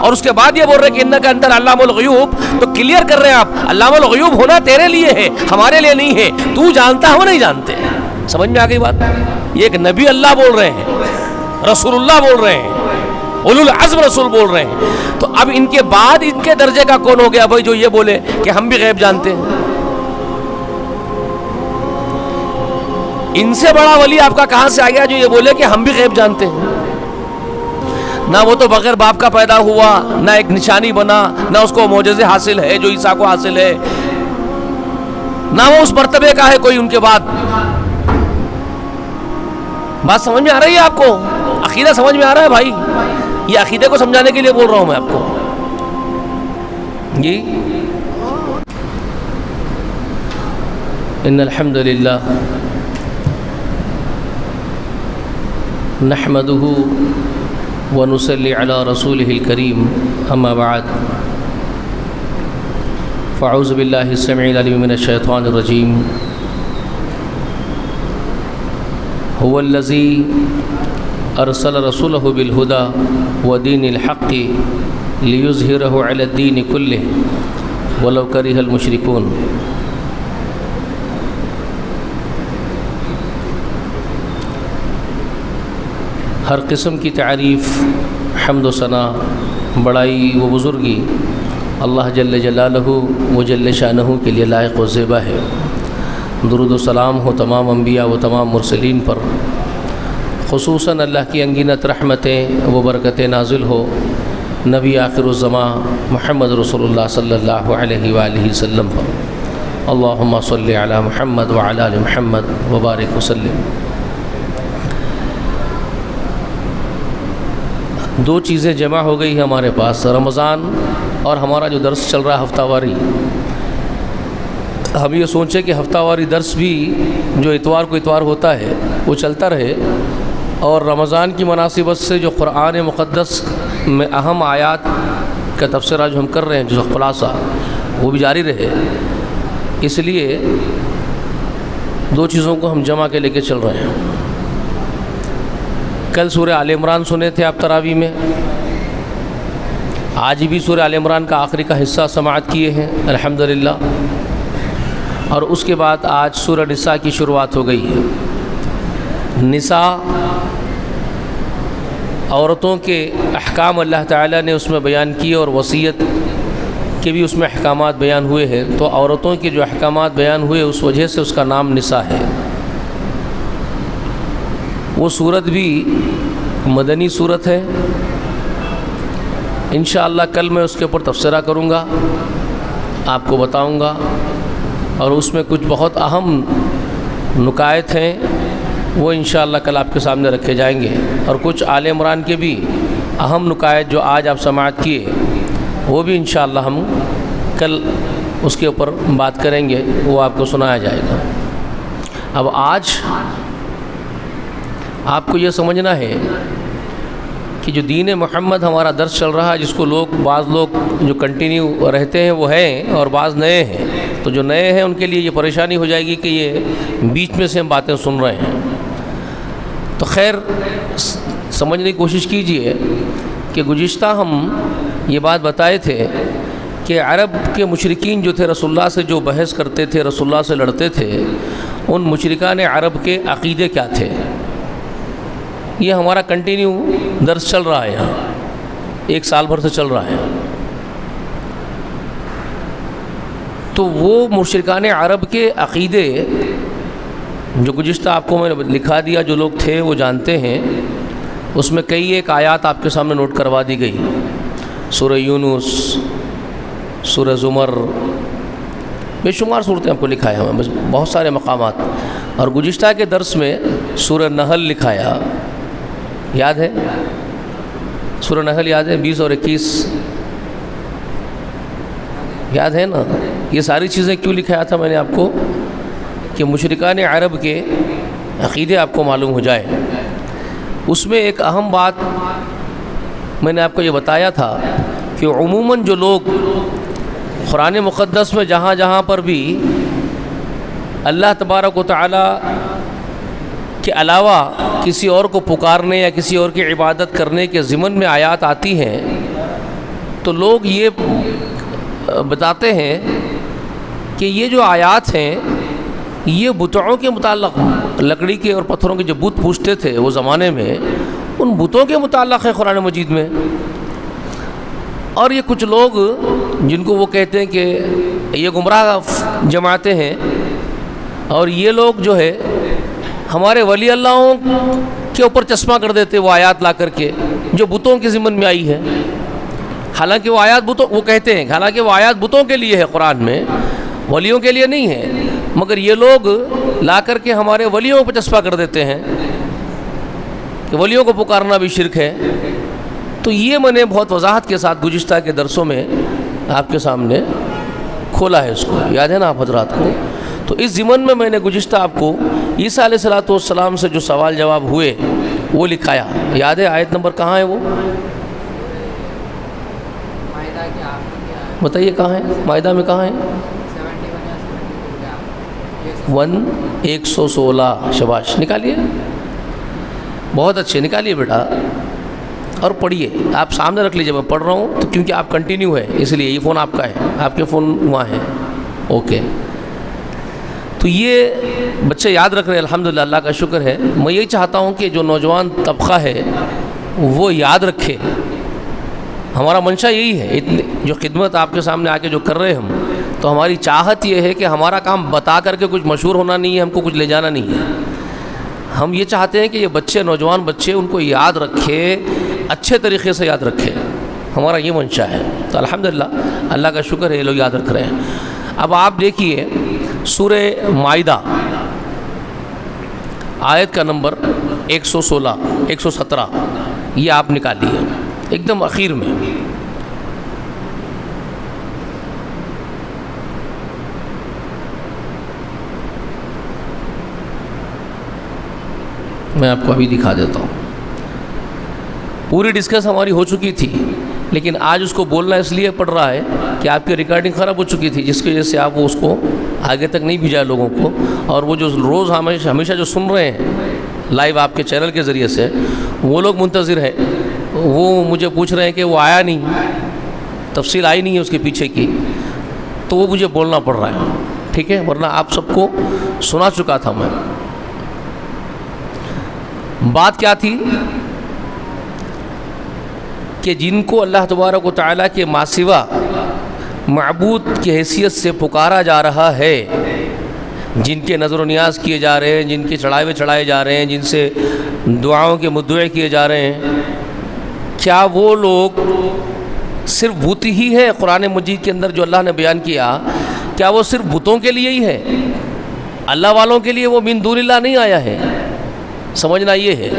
اور اس کے بعد یہ بول رہے کہ انک انت علام الغیوب، تو کلیئر کر رہے ہیں آپ علام الغیوب ہونا تیرے لیے ہے، ہمارے لیے نہیں ہے، تو جانتا ہے وہ نہیں جانتے۔ سمجھ میں آ گئی بات؟ یہ ایک نبی اللہ بول رہے ہیں، رسول اللہ بول رہے ہیں، اولو العزم رسول بول رہے ہیں، تو اب ان کے بعد ان کے درجے کا کون ہو گیا بھائی جو یہ بولے کہ ہم بھی غیب جانتے ہیں؟ ان سے بڑا ولی آپ کا کہاں سے آ گیا جو یہ بولے کہ ہم بھی غیب جانتے ہیں؟ نہ وہ تو بغیر باپ کا پیدا ہوا، نہ ایک نشانی بنا، نہ اس کو معجزے حاصل ہے جو عیسیٰ کو حاصل ہے، نہ وہ اس مرتبے کا ہے کوئی ان کے بعد۔ بات سمجھ میں آ رہی ہے آپ کو؟ عقیدہ سمجھ میں آ رہا ہے بھائی؟ یہ عقیدے کو سمجھانے کے لیے بول رہا ہوں میں آپ کو جی۔ ان الحمد للہ نحمده ونصلي على رسوله الكريم اما بعد فاعوذ بالله السميع العليم من الشيطان الرجيم هو الذي ارسل رسوله بالهدى ودين الحق ليظهره على الدين كله ولو كره المشركون۔ ہر قسم کی تعریف، حمد و ثنا، بڑائی و بزرگی اللہ جل جلالہ و جل شانہ کے لیے لائق و زیبا ہے۔ درود و سلام ہو تمام انبیاء و تمام مرسلین پر، خصوصاً اللہ کی انگینت رحمتیں و برکتیں نازل ہو نبی آخر الزماں محمد رسول اللہ صلی اللہ علیہ وآلہ وسلم پر۔ اللہم صلی علی محمد وعلی آل محمد وبارک وسلم۔ دو چیزیں جمع ہو گئی ہیں ہمارے پاس، رمضان اور ہمارا جو درس چل رہا ہے ہفتہ واری۔ ہم یہ سوچیں کہ ہفتہ واری درس بھی جو اتوار کو اتوار ہوتا ہے وہ چلتا رہے، اور رمضان کی مناسبت سے جو قرآن مقدس میں اہم آیات کا تفسیرہ جو ہم کر رہے ہیں، جو خلاصہ، وہ بھی جاری رہے۔ اس لیے دو چیزوں کو ہم جمع کے لے کے چل رہے ہیں۔ کل سورہ آل عمران سنے تھے آپ تراویح میں، آج بھی سورہ آل عمران کا آخری کا حصہ سماعت کیے ہیں الحمدللہ، اور اس کے بعد آج سورہ نساء کی شروعات ہو گئی ہے۔ نساء عورتوں کے احکام اللہ تعالیٰ نے اس میں بیان کیے، اور وصیت کے بھی اس میں احکامات بیان ہوئے ہیں، تو عورتوں کے جو احکامات بیان ہوئے اس وجہ سے اس کا نام نساء ہے۔ وہ صورت بھی مدنی صورت ہے، انشاءاللہ کل میں اس کے اوپر تبصرہ کروں گا، آپ کو بتاؤں گا، اور اس میں کچھ بہت اہم نکات ہیں وہ انشاءاللہ کل آپ کے سامنے رکھے جائیں گے، اور کچھ آل عمران کے بھی اہم نکات جو آج آپ سماعت کیے وہ بھی انشاءاللہ ہم کل اس کے اوپر بات کریں گے، وہ آپ کو سنایا جائے گا۔ اب آج آپ کو یہ سمجھنا ہے کہ جو دین محمد ہمارا درس چل رہا ہے، جس کو بعض لوگ جو کنٹینیو رہتے ہیں وہ ہیں، اور بعض نئے ہیں، تو جو نئے ہیں ان کے لیے یہ پریشانی ہو جائے گی کہ یہ بیچ میں سے ہم باتیں سن رہے ہیں۔ تو خیر سمجھنے کی کوشش کیجئے کہ گزشتہ ہم یہ بات بتائے تھے کہ عرب کے مشرکین جو تھے رسول اللہ سے جو بحث کرتے تھے، رسول اللہ سے لڑتے تھے، ان مشرکان عرب کے عقیدے کیا تھے۔ یہ ہمارا کنٹینیو درس چل رہا ہے، یہاں ایک سال بھر سے چل رہا ہے۔ تو وہ مشرکان عرب کے عقیدے جو گزشتہ آپ کو میں نے لکھا دیا، جو لوگ تھے وہ جانتے ہیں، اس میں کئی ایک آیات آپ کے سامنے نوٹ کروا دی گئی۔ سورہ یونس، سورہ زمر، بے شمار صورتیں آپ کو لکھایا ہمیں، بہت سارے مقامات، اور گزشتہ کے درس میں سورہ نحل لکھایا، یاد ہے؟ سورہ نحل یاد ہے؟ 20 اور 21 یاد ہے نا؟ یہ ساری چیزیں کیوں لکھایا تھا میں نے آپ کو؟ کہ مشرکان عرب کے عقیدے آپ کو معلوم ہو جائے۔ اس میں ایک اہم بات میں نے آپ کو یہ بتایا تھا کہ عموماً جو لوگ قرآن مقدس میں جہاں جہاں پر بھی اللہ تبارک و تعالی کے علاوہ کسی اور کو پکارنے یا کسی اور کی عبادت کرنے کے ضمن میں آیات آتی ہیں، تو لوگ یہ بتاتے ہیں کہ یہ جو آیات ہیں یہ بتوں کے متعلق، لکڑی کے اور پتھروں کے جو بت پوجتے تھے وہ زمانے میں، ان بتوں کے متعلق ہے قرآن مجید میں۔ اور یہ کچھ لوگ جن کو وہ کہتے ہیں کہ یہ گمراہ جماعتیں ہیں، اور یہ لوگ جو ہے ہمارے ولی اللہوں کے اوپر چشمہ کر دیتے وہ آیات لا کر کے جو بتوں کے ضمن میں آئی ہے، حالانکہ وہ آیات بتوں، وہ کہتے ہیں حالانکہ وہ آیات بتوں کے لیے ہے قرآن میں، ولیوں کے لیے نہیں ہے، مگر یہ لوگ لا کر کے ہمارے ولیوں پہ چسپا کر دیتے ہیں کہ ولیوں کو پکارنا بھی شرک ہے۔ تو یہ میں نے بہت وضاحت کے ساتھ گزشتہ کے درسوں میں آپ کے سامنے کھولا ہے، اس کو یاد ہے نا آپ حضرات کو۔ تو اس ضمن میں نے گزشتہ آپ کو عیسیٰ علیہ السلام سے جو سوال جواب ہوئے وہ لکھایا، یاد ہے؟ آیت نمبر کہاں ہے وہ؟ بتائیے کہاں ہے؟ مائدہ میں کہاں ہے؟ 116۔ شباش، نکالیے، بہت اچھے، نکالیے بیٹا اور پڑھیے۔ آپ سامنے رکھ لیجیے، میں پڑھ رہا ہوں تو، کیونکہ آپ کنٹینیو ہے اس لیے، یہ فون آپ کا ہے، آپ کے فون وہاں ہے، اوکے۔ تو یہ بچے یاد رکھ رہے ہیں، الحمدللہ، اللہ کا شکر ہے۔ میں یہی چاہتا ہوں کہ جو نوجوان طبقہ ہے وہ یاد رکھے، ہمارا منشا یہی ہے، جو خدمت آپ کے سامنے آ کے جو کر رہے ہم، تو ہماری چاہت یہ ہے کہ ہمارا کام بتا کر کے کچھ مشہور ہونا نہیں ہے، ہم کو کچھ لے جانا نہیں ہے۔ ہم یہ چاہتے ہیں کہ یہ بچے، نوجوان بچے، ان کو یاد رکھے، اچھے طریقے سے یاد رکھے، ہمارا یہ منشا ہے۔ تو الحمدللہ اللہ کا شکر ہے، یہ لوگ یاد رکھ رہے ہیں۔ اب آپ دیکھیے سورہ مائدہ آیت کا نمبر 116 117، یہ آپ نکالیے ایک دم اخیر میں۔ میں آپ کو ابھی دکھا دیتا ہوں۔ پوری ڈسکس ہماری ہو چکی تھی، لیکن آج اس کو بولنا اس لیے پڑ رہا ہے کہ آپ کی ریکارڈنگ خراب ہو چکی تھی، جس کی وجہ سے آپ وہ اس کو آگے تک نہیں بھیجا لوگوں کو، اور وہ جو روز ہمیشہ جو سن رہے ہیں لائیو آپ کے چینل کے ذریعے سے، وہ لوگ منتظر ہیں، وہ مجھے پوچھ رہے ہیں کہ وہ آیا نہیں، تفصیل آئی نہیں ہے اس کے پیچھے کی، تو وہ مجھے بولنا پڑ رہا ہے، ٹھیک ہے؟ ورنہ آپ سب کو سنا چکا تھا میں۔ بات کیا تھی کہ جن کو اللہ تبارک و تعالیٰ کے ما سوا معبود کی حیثیت سے پکارا جا رہا ہے، جن کے نظر و نیاز کیے جا رہے ہیں، جن کے چڑھائے جا رہے ہیں، جن سے دعاؤں کے مدعے کیے جا رہے ہیں، کیا وہ لوگ صرف بت ہی ہے؟ قرآن مجید کے اندر جو اللہ نے بیان کیا، کیا وہ صرف بتوں کے لیے ہی ہے؟ اللہ والوں کے لیے وہ من دون اللہ نہیں آیا ہے، سمجھنا یہ ہے۔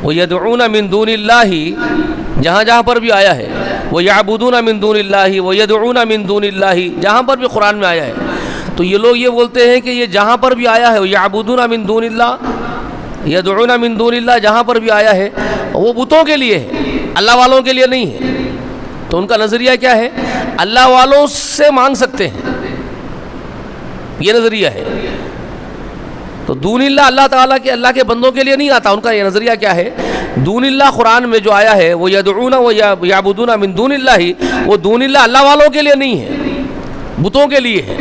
وَيَدْعُونَ مِن دُونِ اللَّهِ جہاں جہاں پر بھی آیا ہے، وَيَعْبُدُونَ مِن دُونِ اللَّهِ وَيَدْعُونَ مِن دُونِ اللَّهِ جہاں پر بھی قرآن میں آیا ہے، تو یہ لوگ یہ بولتے ہیں کہ یہ جہاں پر بھی آیا ہے، وَيَعْبُدُونَ مِن دُونِ اللَّهِ يَدْعُونَ مِن دُونِ اللَّهِ جہاں پر بھی آیا ہے وہ بتوں کے لیے ہے، اللہ والوں کے لیے نہیں ہے۔ تو ان کا نظریہ کیا ہے؟ اللہ والوں سے مانگ سکتے ہیں، یہ نظریہ ہے۔ تو دون اللہ، اللہ تعالیٰ کے، اللہ کے بندوں کے لیے نہیں آتا، ان کا یہ نظریہ کیا ہے؟ دون اللہ قرآن میں جو آیا ہے، وہ یدعون و یعبدون من دون اللہ، وہ دون اللہ اللہ والوں کے لیے نہیں ہے، بتوں کے لیے ہے،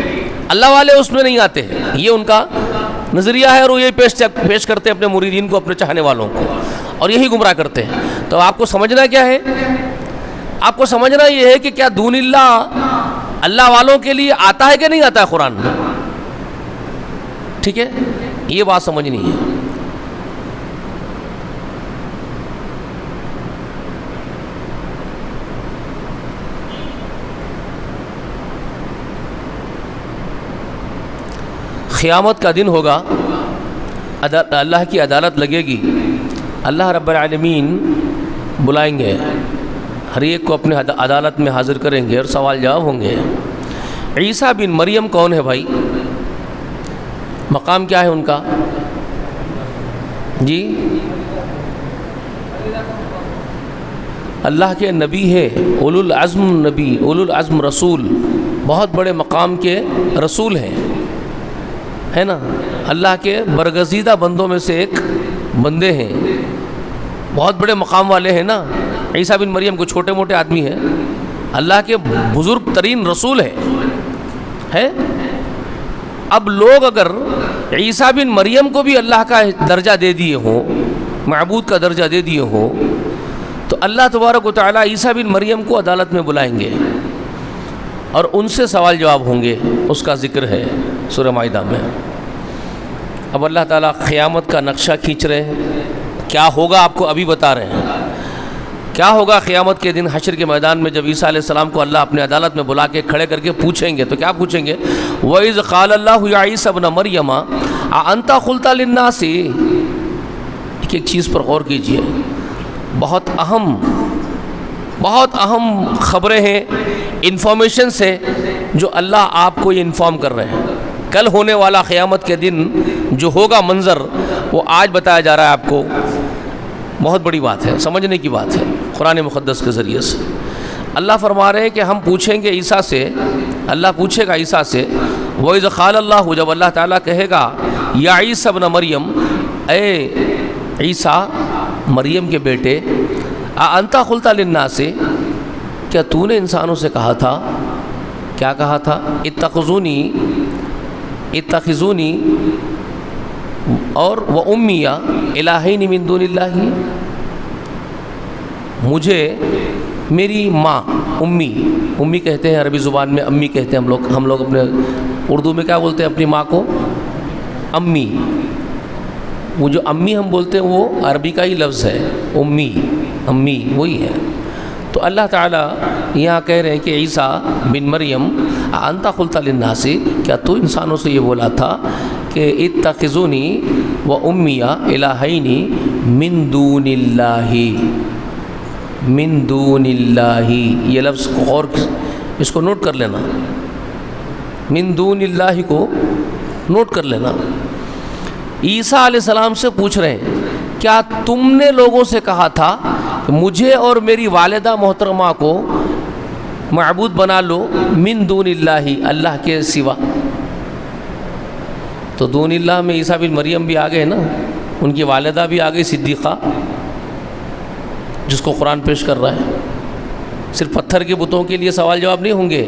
اللہ والے اس میں نہیں آتے ہیں، یہ ان کا نظریہ ہے، اور وہ یہ پیش کرتے ہیں اپنے مریدین کو، اپنے چاہنے والوں کو، اور یہی گمراہ کرتے ہیں۔ تو آپ کو سمجھنا کیا ہے؟ آپ کو سمجھنا یہ ہے کہ کیا دون اللہ اللہ والوں کے لیے آتا ہے کہ نہیں آتا ہے قرآن میں، ٹھیک ہے؟ یہ بات سمجھنی ہے۔ قیامت کا دن ہوگا، اللہ کی عدالت لگے گی، اللہ رب العالمین بلائیں گے، ہر ایک کو اپنے عدالت میں حاضر کریں گے اور سوال جواب ہوں گے۔ عیسیٰ بن مریم کون ہے بھائی؟ مقام کیا ہے ان کا؟ جی، اللہ کے نبی ہے، اولو العزم نبی، اولو العزم رسول، بہت بڑے مقام کے رسول ہیں، ہے نا؟ اللہ کے برگزیدہ بندوں میں سے ایک بندے ہیں، بہت بڑے مقام والے ہیں نا۔ عیسیٰ بن مریم کو چھوٹے موٹے آدمی ہیں، اللہ کے بزرگ ترین رسول ہے۔ اب لوگ اگر عیسیٰ بن مریم کو بھی اللہ کا درجہ دے دیے ہوں، معبود کا درجہ دے دیے ہوں، تو اللہ تبارک و تعالیٰ عیسیٰ بن مریم کو عدالت میں بلائیں گے اور ان سے سوال جواب ہوں گے۔ اس کا ذکر ہے سورہ مائدہ میں۔ اب اللہ تعالیٰ قیامت کا نقشہ کھینچ رہے ہیں، کیا ہوگا آپ کو ابھی بتا رہے ہیں۔ کیا ہوگا قیامت کے دن حشر کے میدان میں جب عیسیٰ علیہ السلام کو اللہ اپنے عدالت میں بلا کے کھڑے کر کے پوچھیں گے، تو کیا پوچھیں گے؟ وَإِذْ قَالَ اللَّهُ يَا عِيسَى ابْنَ مَرْيَمَ أَأَنْتَ قُلْتَ لِلنَّاسِ۔ ایک چیز پر غور کیجئے، بہت اہم خبریں ہیں، انفارمیشنز ہیں جو اللہ آپ کو یہ انفارم کر رہے ہیں۔ کل ہونے والا قیامت کے دن جو ہوگا منظر، وہ آج بتایا جا رہا ہے آپ کو۔ بہت بڑی بات ہے، سمجھنے کی بات ہے قرآن مقدس کے ذریعے سے۔ اللہ فرما رہے ہیں کہ ہم پوچھیں گے عیسیٰ سے، اللہ پوچھے گا عیسیٰ سے، وَإِذْ قَالَ اللَّهُ، جب اللہ تعالیٰ کہے گا یا عیسیٰ ابن مریم، اے عیسیٰ مریم کے بیٹے، أَأَنْتَ قُلْتَ لِلنَّاسِ، کیا تو نے انسانوں سے کہا تھا؟ کیا کہا تھا؟ اتخذونی اور وَأُمِّيَ إِلَٰهَيْنِ مِن دُونِ اللَّهِ، مجھے میری ماں امی کہتے ہیں عربی زبان میں، امی کہتے ہیں ہم لوگ اپنے اردو میں کیا بولتے ہیں اپنی ماں کو؟ امی۔ وہ جو امی ہم بولتے ہیں وہ عربی کا ہی لفظ ہے، امی وہی ہے۔ تو اللہ تعالیٰ یہاں کہہ رہے ہیں کہ عیسیٰ بن مریم أَأَنْتَ قُلْتَ لِلنَّاسِ، کیا تو انسانوں سے یہ بولا تھا کہ اتخذونی وأمیہ الہین من دون اللہ، یہ لفظ اور اس کو نوٹ کر لینا، من دون اللہ کو نوٹ کر لینا۔ عیسیٰ علیہ السلام سے پوچھ رہے ہیں کیا تم نے لوگوں سے کہا تھا کہ مجھے اور میری والدہ محترمہ کو معبود بنا لو من دون اللہ، اللہ کے سوا؟ تو دون اللہ میں عیسیٰ بن مریم بھی آ گئے نا، ان کی والدہ بھی آ گئی صدیقہ، جس کو قرآن پیش کر رہا ہے۔ صرف پتھر کے بتوں کے لیے سوال جواب نہیں ہوں گے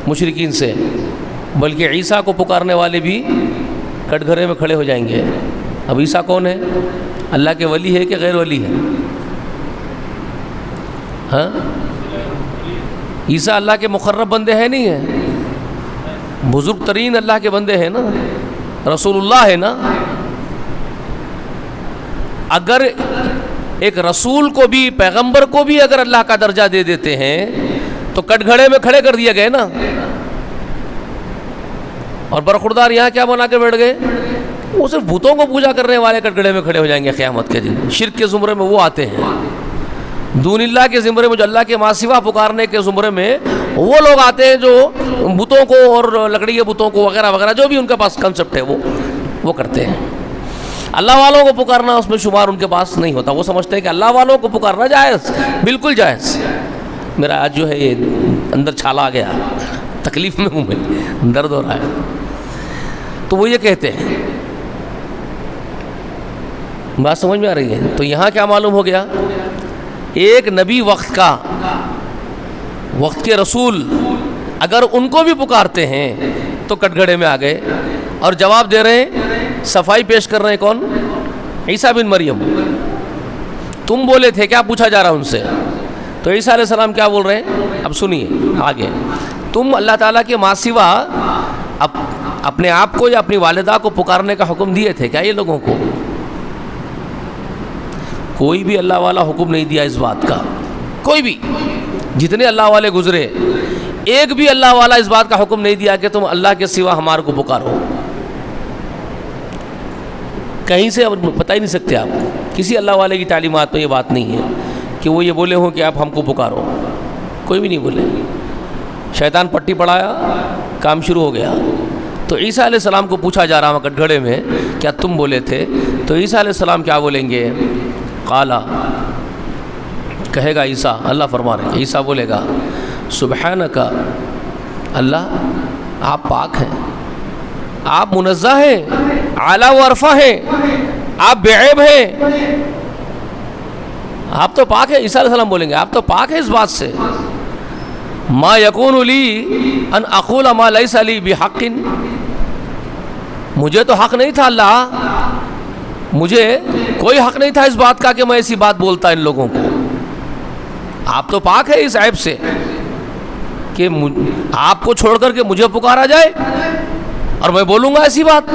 مشرکین سے، بلکہ عیسیٰ کو پکارنے والے بھی کٹ گھرے میں کھڑے ہو جائیں گے۔ اب عیسیٰ کون ہے؟ اللہ کے ولی ہے کہ غیر ولی ہے؟ ہاں، عیسیٰ اللہ کے مقرب بندے ہیں نہیں ہیں؟ بزرگ ترین اللہ کے بندے ہیں نا، رسول اللہ ہے نا۔ اگر ایک رسول کو بھی، پیغمبر کو بھی اگر اللہ کا درجہ دے دیتے ہیں تو کٹ گھڑے میں کھڑے کر دیے گئے نا، اور برخوردار یہاں کیا بنا کے بیٹھ گئے؟ وہ صرف بتوں کو پوجا کرنے والے کٹ گھڑے میں کھڑے ہو جائیں گے قیامت کے دن۔ شرک کے زمرے میں وہ آتے ہیں، دون اللہ کے زمرے میں جو اللہ کے ماں سوا پکارنے کے زمرے میں وہ لوگ آتے ہیں جو بتوں کو اور لکڑی کے بتوں کو وغیرہ وغیرہ جو بھی ان کے پاس کنسپٹ ہے وہ کرتے ہیں۔ اللہ والوں کو پکارنا اس میں شمار ان کے پاس نہیں ہوتا، وہ سمجھتے ہیں کہ اللہ والوں کو پکارنا جائز، بالکل جائز۔ میرا آج جو ہے یہ اندر چھالا آ گیا، تکلیف میں ہوں میں، درد ہو رہا ہے۔ تو وہ یہ کہتے ہیں، بات سمجھ میں آ رہی ہے؟ تو یہاں کیا معلوم ہو گیا؟ ایک نبی وقت کے رسول اگر ان کو بھی پکارتے ہیں تو کٹ گھڑے میں آ گئے، اور جواب دے رہے ہیں، صفائی پیش کر رہے ہیں کون؟ عیسیٰ بن مریم۔ تم بولے تھے، کیا پوچھا جا رہا ان سے؟ تو عیسیٰ علیہ السلام کیا بول رہے ہیں؟ اب سنیے آگے، تم اللہ تعالیٰ کے ماں سوا اپنے آپ کو یا اپنی والدہ کو پکارنے کا حکم دیے تھے کیا یہ لوگوں کو؟ کوئی بھی اللہ والا حکم نہیں دیا اس بات کا، کوئی بھی، جتنے اللہ والے گزرے ایک بھی اللہ والا اس بات کا حکم نہیں دیا کہ تم اللہ کے سوا ہمارے کو پکارو۔ کہیں سے بتا ہی نہیں سکتے آپ، کسی اللہ والے کی تعلیمات میں یہ بات نہیں ہے کہ وہ یہ بولے ہوں کہ آپ ہم کو پکارو، کوئی بھی نہیں بولے۔ شیطان پٹی پڑھایا، کام شروع ہو گیا۔ تو عیسیٰ علیہ السلام کو پوچھا جا رہا ہے کٹ گھڑے میں، کیا تم بولے تھے؟ تو عیسیٰ علیہ السلام کیا بولیں گے؟ قالا، کہے گا عیسیٰ، اللہ فرما رہے ہیں، عیسیٰ بولے گا سبحانک، اللہ آپ پاک ہیں، آپ منزہ ہیں، اعلیٰ و عرفہ ہیں، آپ بے عیب ہیں، آپ تو پاک ہے. عیسیٰ علیہ السلام بولیں گے آپ تو پاک ہے اس بات سے. ما یکون لی ان اقول ما لیس لی بحق، مجھے تو حق نہیں تھا اللہ، مجھے کوئی حق نہیں تھا اس بات کا کہ میں ایسی بات بولتا ان لوگوں کو. آپ تو پاک ہے اس عیب سے کہ آپ کو چھوڑ کر کے مجھے پکارا جائے اور میں بولوں گا ایسی بات.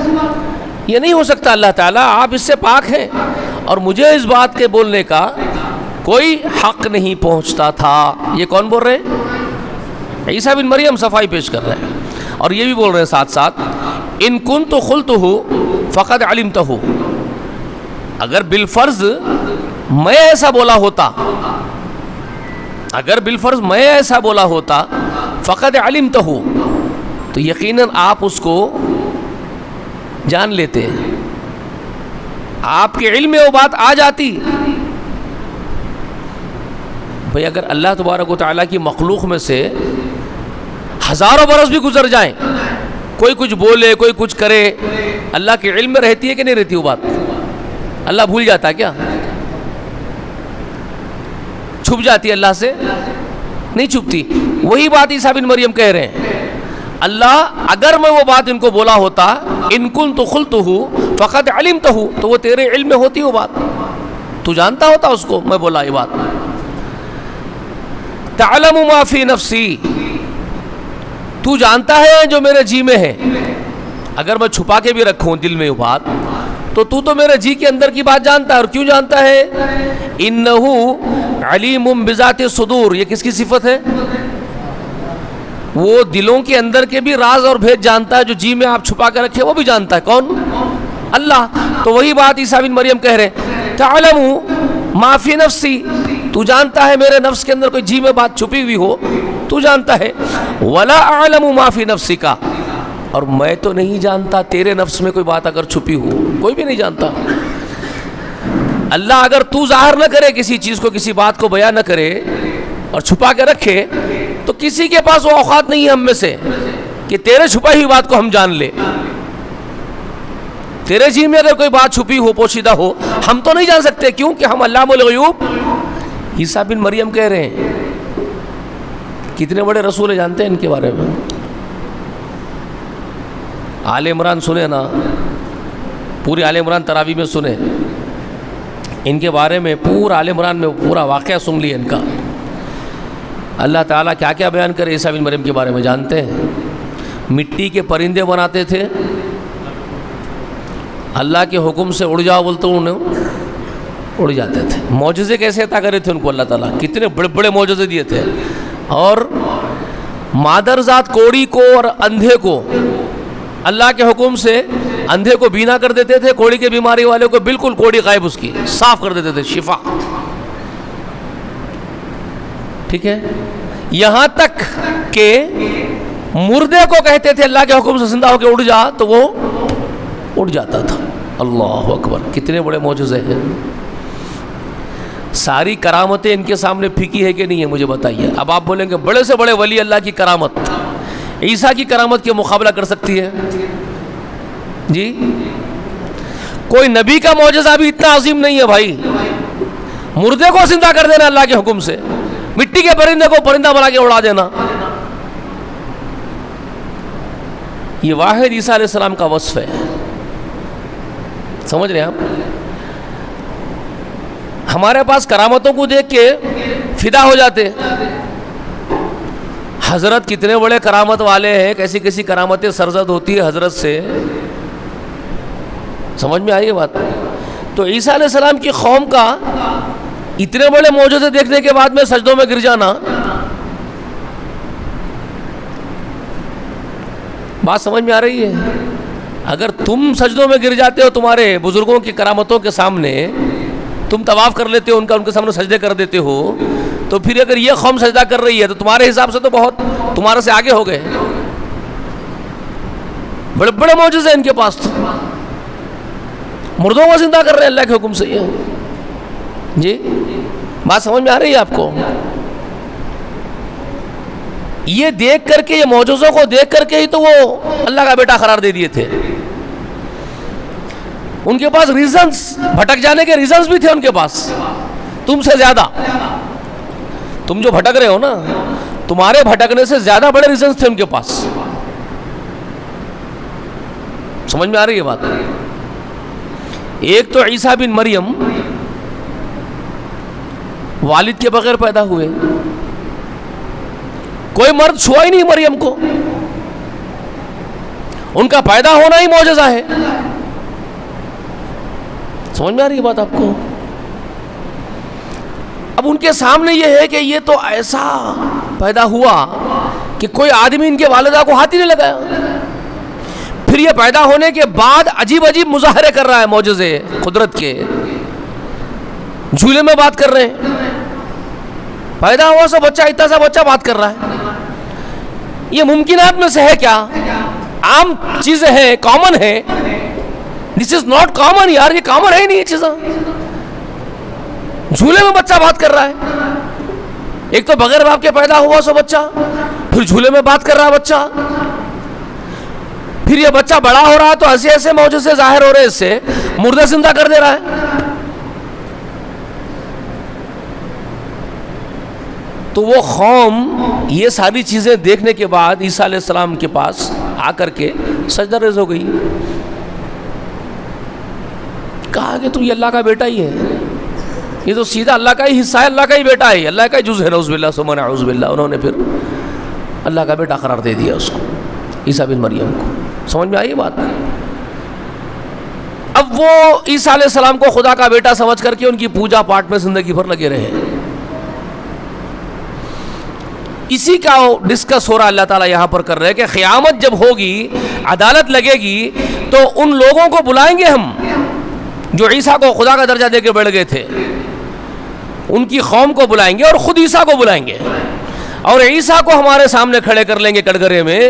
یہ نہیں ہو سکتا اللہ تعالیٰ، آپ اس سے پاک ہیں اور مجھے اس بات کے بولنے کا کوئی حق نہیں پہنچتا تھا. یہ کون بول رہے ہیں؟ عیسیٰ بن مریم صفائی پیش کر رہے ہیں. اور یہ بھی بول رہے ہیں ساتھ ساتھ ان کنت قلتہ فقد علمتہ، اگر بالفرض میں ایسا بولا ہوتا، اگر بالفرض میں ایسا بولا ہوتا فقد علمتہ، تو یقیناً آپ اس کو جان لیتے، آپ کے علم میں وہ بات آ جاتی. بھئی اگر اللہ تبارک و تعالیٰ کی مخلوق میں سے ہزاروں برس بھی گزر جائیں، کوئی کچھ بولے کوئی کچھ کرے، اللہ کے علم میں رہتی ہے کہ نہیں رہتی وہ بات؟ اللہ بھول جاتا ہے کیا؟ چھپ جاتی ہے اللہ سے؟ نہیں چھپتی. وہی بات عیسیٰ بن مریم کہہ رہے ہیں، اللہ اگر میں وہ بات ان کو بولا ہوتا ان کنت قلتہ فقد علمتہ، تو وہ تیرے علم میں ہوتی وہ بات، تو جانتا ہوتا اس کو میں بولا یہ بات. تعلم ما فی نفسی، تو جانتا ہے جو میرے جی میں ہے. اگر میں چھپا کے بھی رکھوں دل میں وہ بات، تو میرے جی کے اندر کی بات جانتا ہے. اور کیوں جانتا ہے؟ انہ علیم بذات الصدور، یہ کس کی صفت ہے؟ وہ دلوں کے اندر کے بھی راز اور بھید جانتا ہے، جو جی میں آپ چھپا کے رکھے وہ بھی جانتا ہے. کون؟ اللہ. تو وہی بات عیسیٰ بن مریم کہہ رہے ہیں، تعلم ما فی نفسی، تو جانتا ہے میرے نفس کے اندر کوئی جی میں بات چھپی ہوئی ہو تو جانتا ہے. ولا اعلم ما فی نفسک، اور میں تو نہیں جانتا تیرے نفس میں کوئی بات اگر چھپی ہو، کوئی بھی نہیں جانتا. اللہ اگر تو ظاہر نہ کرے کسی چیز کو، کسی بات کو بیان نہ کرے اور چھپا کے رکھے، تو کسی کے پاس وہ اوقات نہیں ہے ہم میں سے کہ تیرے چھپائی ہوئی بات کو ہم جان لیں. تیرے جی میں اگر کوئی بات چھپی ہو، پوشیدہ ہو، ہم تو نہیں جان سکتے. کیوں کہ ہم علام الغیوب. عیسیٰ بن مریم کہہ رہے ہیں، کتنے بڑے رسول ہیں جانتے ہیں ان کے بارے میں؟ آل عمران سنیں نا، پوری آل عمران تراویح میں سنیں ان کے بارے میں. پورا آل عمران میں پورا واقعہ سن لیا ان کا. اللہ تعالیٰ کیا کیا بیان کرے عیسیٰ بن مریم کے بارے میں جانتے ہیں؟ مٹی کے پرندے بناتے تھے، اللہ کے حکم سے اڑ جاؤ بولتے انہیں اڑ جاتے تھے. معجزے کیسے عطا کرے تھے ان کو اللہ تعالیٰ، کتنے بڑے بڑے معجزے دیے تھے. اور مادر ذات کوڑی کو اور اندھے کو اللہ کے حکم سے اندھے کو بینا کر دیتے تھے، کوڑی کے بیماری والے کو بالکل کوڑی غائب اس کی صاف کر دیتے تھے، شفا. ٹھیک ہے، یہاں تک کہ مردے کو کہتے تھے اللہ کے حکم سے زندہ ہو کے اڑ جا تو وہ اڑ جاتا تھا. اللہ اکبر، کتنے بڑے معجزے ہیں. ساری کرامتیں ان کے سامنے پھیکی ہے کہ نہیں ہے مجھے بتائیے. اب آپ بولیں گے بڑے سے بڑے ولی اللہ کی کرامت عیسیٰ کی کرامت کے مقابلہ کر سکتی ہے؟ جی کوئی نبی کا معجزہ بھی اتنا عظیم نہیں ہے بھائی. مردے کو زندہ کر دینا اللہ کے حکم سے، مٹی کے پرندے کو پرندہ بنا کے اڑا دینا، یہ واحد عیسیٰ علیہ السلام کا وصف ہے. سمجھ رہے ہیں آپ؟ ہمارے پاس کرامتوں کو دیکھ کے فدا ہو جاتے. حضرت کتنے بڑے کرامت والے ہیں، کیسی کیسی کرامتیں سرزد ہوتی ہے حضرت سے. سمجھ میں آئی یہ بات؟ تو عیسیٰ علیہ السلام کی قوم کا اتنے بڑے معجزے دیکھنے کے بعد میں سجدوں میں گر جانا، بات سمجھ میں آ رہی ہے؟ اگر تم سجدوں میں گر جاتے ہو تمہارے بزرگوں کی کرامتوں کے سامنے، تم طواف کر لیتے ہو ان کے سامنے سجدے کر دیتے ہو، تو پھر اگر یہ قوم سجدہ کر رہی ہے تو تمہارے حساب سے تو بہت تمہارے سے آگے ہو گئے. بڑے بڑے معجزے ان کے پاس تھے، مردوں کو زندہ کر رہے ہیں اللہ کے حکم سے. یہ جی بات سمجھ میں آ رہی ہے آپ کو؟ یہ دیکھ کر کے، یہ معجزوں کو دیکھ کر کے ہی تو وہ اللہ کا بیٹا قرار دے دیے تھے. ان کے پاس ریزنز، بھٹک جانے کے ریزنز بھی تھے ان کے پاس. تم سے زیادہ. تم جو بھٹک رہے ہو نا, تمہارے بھٹکنے سے زیادہ بڑے ریزنز تھے ان کے پاس. سمجھ میں آ رہی ہے بات؟ ایک تو عیسیٰ بن مریم والد کے بغیر پیدا ہوئے, کوئی مرد چھوا ہی نہیں مریم کو, ان کا پیدا ہونا ہی معجزہ ہے. سمجھ میں آ رہی ہے بات آپ کو؟ اب ان کے سامنے یہ ہے کہ یہ تو ایسا پیدا ہوا کہ کوئی آدمی ان کے والدہ کو ہاتھ ہی نہیں لگایا. پھر یہ پیدا ہونے کے بعد عجیب عجیب مظاہرے کر رہا ہے, معجزے قدرت کے, جھولے میں بات کر رہے ہیں. پیدا ہوا سا بچہ, اتنا سا بچہ بات کر رہا ہے. یہ ممکنات میں سے ہے کیا؟ عام چیزیں ہیں, کامن ہے. دس از ناٹ کامن یار, یہ کامن ہے ہی نہیں یہ چیزیں. جھولے میں بچہ بات کر رہا ہے. ایک تو بغیر باپ کے پیدا ہوا سو بچہ, پھر جھولے میں بات کر رہا ہے بچہ. پھر یہ بچہ بڑا ہو رہا ہے تو ایسے ایسے معجزے ظاہر ہو رہے, اس سے مردہ زندہ کر دے رہا ہے. تو وہ قوم یہ ساری چیزیں دیکھنے کے بعد عیسیٰ علیہ السلام کے پاس آ کر کے سجدہ ریز ہو گئی. کہا کہ تو یہ اللہ کا بیٹا ہی ہے, یہ تو سیدھا اللہ کا ہی حصہ ہے, اللہ کا ہی بیٹا ہے, اللہ کا ہی جز ہے. نعوذ باللہ ثم نعوذ باللہ. انہوں نے پھر اللہ کا بیٹا قرار دے دیا اس کو, عیسیٰ بن مریم کو. سمجھ میں آئی بات؟ اب وہ عیسیٰ علیہ السلام کو خدا کا بیٹا سمجھ کر کے ان کی پوجا پاٹ میں زندگی بھر لگے رہے. اسی کا ڈسکس ہو رہا اللہ تعالیٰ یہاں پر کر رہے ہیں کہ قیامت جب ہوگی, عدالت لگے گی, تو ان لوگوں کو بلائیں گے ہم جو عیسیٰ کو خدا کا درجہ دے کے بیٹھ گئے تھے. ان کی قوم کو بلائیں گے اور خود عیسیٰ کو بلائیں گے, اور عیسیٰ کو ہمارے سامنے کھڑے کر لیں گے کٹگرے میں,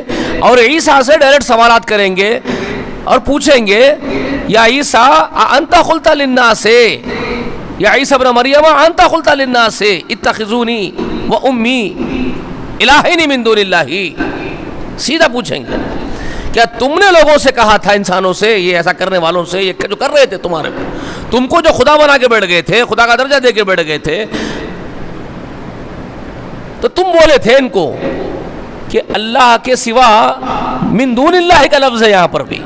اور عیسیٰ سے ڈائریکٹ سوالات کریں گے اور پوچھیں گے, یا عیسیٰ انت قلت للناس, یا عیسیٰ ابن مریم انت قلت للناس اتخذونی و امی الہین من دون اللہ. سیدھا پوچھیں گے, کیا تم نے لوگوں سے کہا تھا, انسانوں سے, یہ ایسا کرنے والوں سے, یہ جو کر رہے تھے تمہارے کو, تم کو جو خدا بنا کے بیٹھ گئے تھے, خدا کا درجہ دے کے بیٹھ گئے تھے, تو تم بولے تھے ان کو کہ اللہ کے سوا من دون اللہ کا لفظ ہے یہاں پر بھی,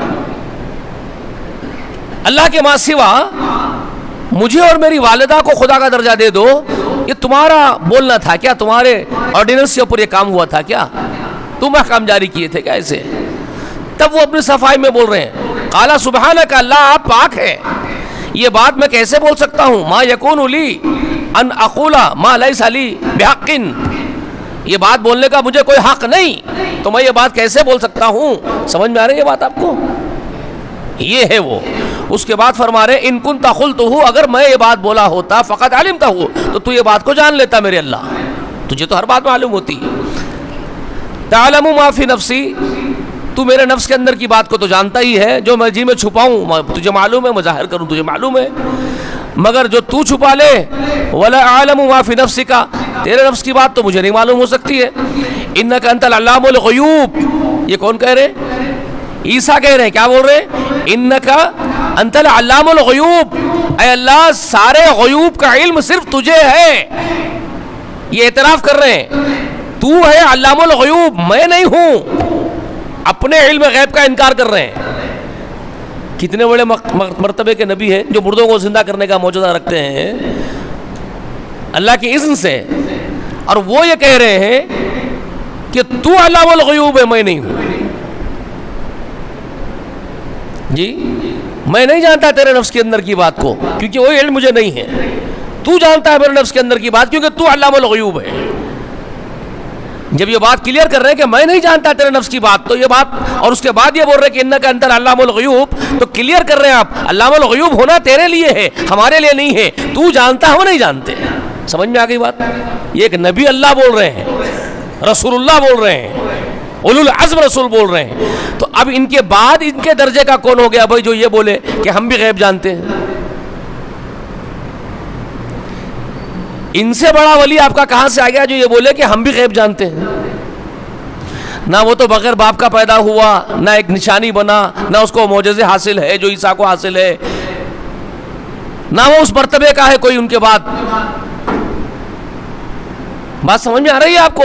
اللہ کے ماں سوا مجھے اور میری والدہ کو خدا کا درجہ دے دو. یہ تمہارا بولنا تھا کیا؟ تمہارے آرڈیننس کے اوپر یہ کام ہوا تھا کیا؟ تم احکام جاری کیے تھے کیا ایسے؟ تب وہ اپنی صفائی میں بول رہے ہیں, قال سبحانک, اللہ آپ پاک ہے, یہ بات میں کیسے بول سکتا ہوں, ما یکون لی ان اقول ما لیس لی بحق, یہ بات بولنے کا مجھے کوئی حق نہیں, تو میں یہ بات کیسے بول سکتا ہوں؟ سمجھ میں آ رہی ہے بات آپ کو؟ یہ ہے وہ. اس کے بعد فرما رہے ان کنت قلتہ, اگر میں یہ بات بولا ہوتا, فقط علمتہ, تو یہ بات کو جان لیتا میرے اللہ, تجھے تو ہر بات معلوم ہوتی. تعلم ما فی نفسی, تو میرے نفس کے اندر کی بات کو تو جانتا ہی ہے, جو میں جی میں چھپاؤں تجھے معلوم ہے, میں ظاہر کروں تجھے معلوم ہے, مگر جو تو چھپا لے, ولا اعلم ما فی نفسک, تیرے نفس کی بات تو مجھے نہیں معلوم ہو سکتی ہے. انک انت العلام الغیوب, یہ کون کہہ رہے؟ عیسیٰ کہہ رہے ہیں. کیا بول رہے ہیں؟ انک انت العلام الغیوب, اے اللہ سارے غیوب کا علم صرف تجھے ہے. یہ اعتراف کر رہے ہیں, تو ہے علام الغیوب, میں نہیں ہوں. اپنے علم غیب کا انکار کر رہے ہیں. کتنے بڑے مرتبے کے نبی ہیں جو مردوں کو زندہ کرنے کا معجزہ رکھتے ہیں اللہ کی اذن سے, اور وہ یہ کہہ رہے ہیں کہ تو علام الغیوب ہے, میں نہیں ہوں. جی میں نہیں جانتا تیرے نفس کے اندر کی بات کو, کیونکہ وہ علم مجھے نہیں ہے. تو جانتا ہے میرے نفس کے اندر کی بات, کیونکہ تو علام الغیوب ہے. جب یہ بات کلیئر کر رہے ہیں کہ میں نہیں جانتا تیرے نفس کی بات, تو یہ بات, اور اس کے بعد یہ بول رہے ہیں کہ انک انت علام الغیوب, تو کلیئر کر رہے ہیں آپ علام الغیوب ہونا تیرے لیے ہے, ہمارے لیے نہیں ہے. تو جانتا ہم نہیں جانتے. سمجھ میں آ گئی بات؟ یہ ایک نبی اللہ بول رہے ہیں, رسول اللہ بول رہے ہیں, اولو العزم رسول بول رہے ہیں. تو اب ان کے بعد ان کے درجے کا کون ہو گیا بھائی جو یہ بولے کہ ہم بھی غیب جانتے ہیں؟ ان سے بڑا ولی آپ کا کہاں سے آ گیا جو یہ بولے کہ ہم بھی غیب جانتے ہیں؟ نہ وہ تو بغیر باپ کا پیدا ہوا, نہ ایک نشانی بنا, نہ اس کو معجزے حاصل ہے جو عیسیٰ کو حاصل ہے, نہ وہ اس مرتبے کا ہے کوئی ان کے بعد. بات سمجھ میں آ رہی ہے آپ کو؟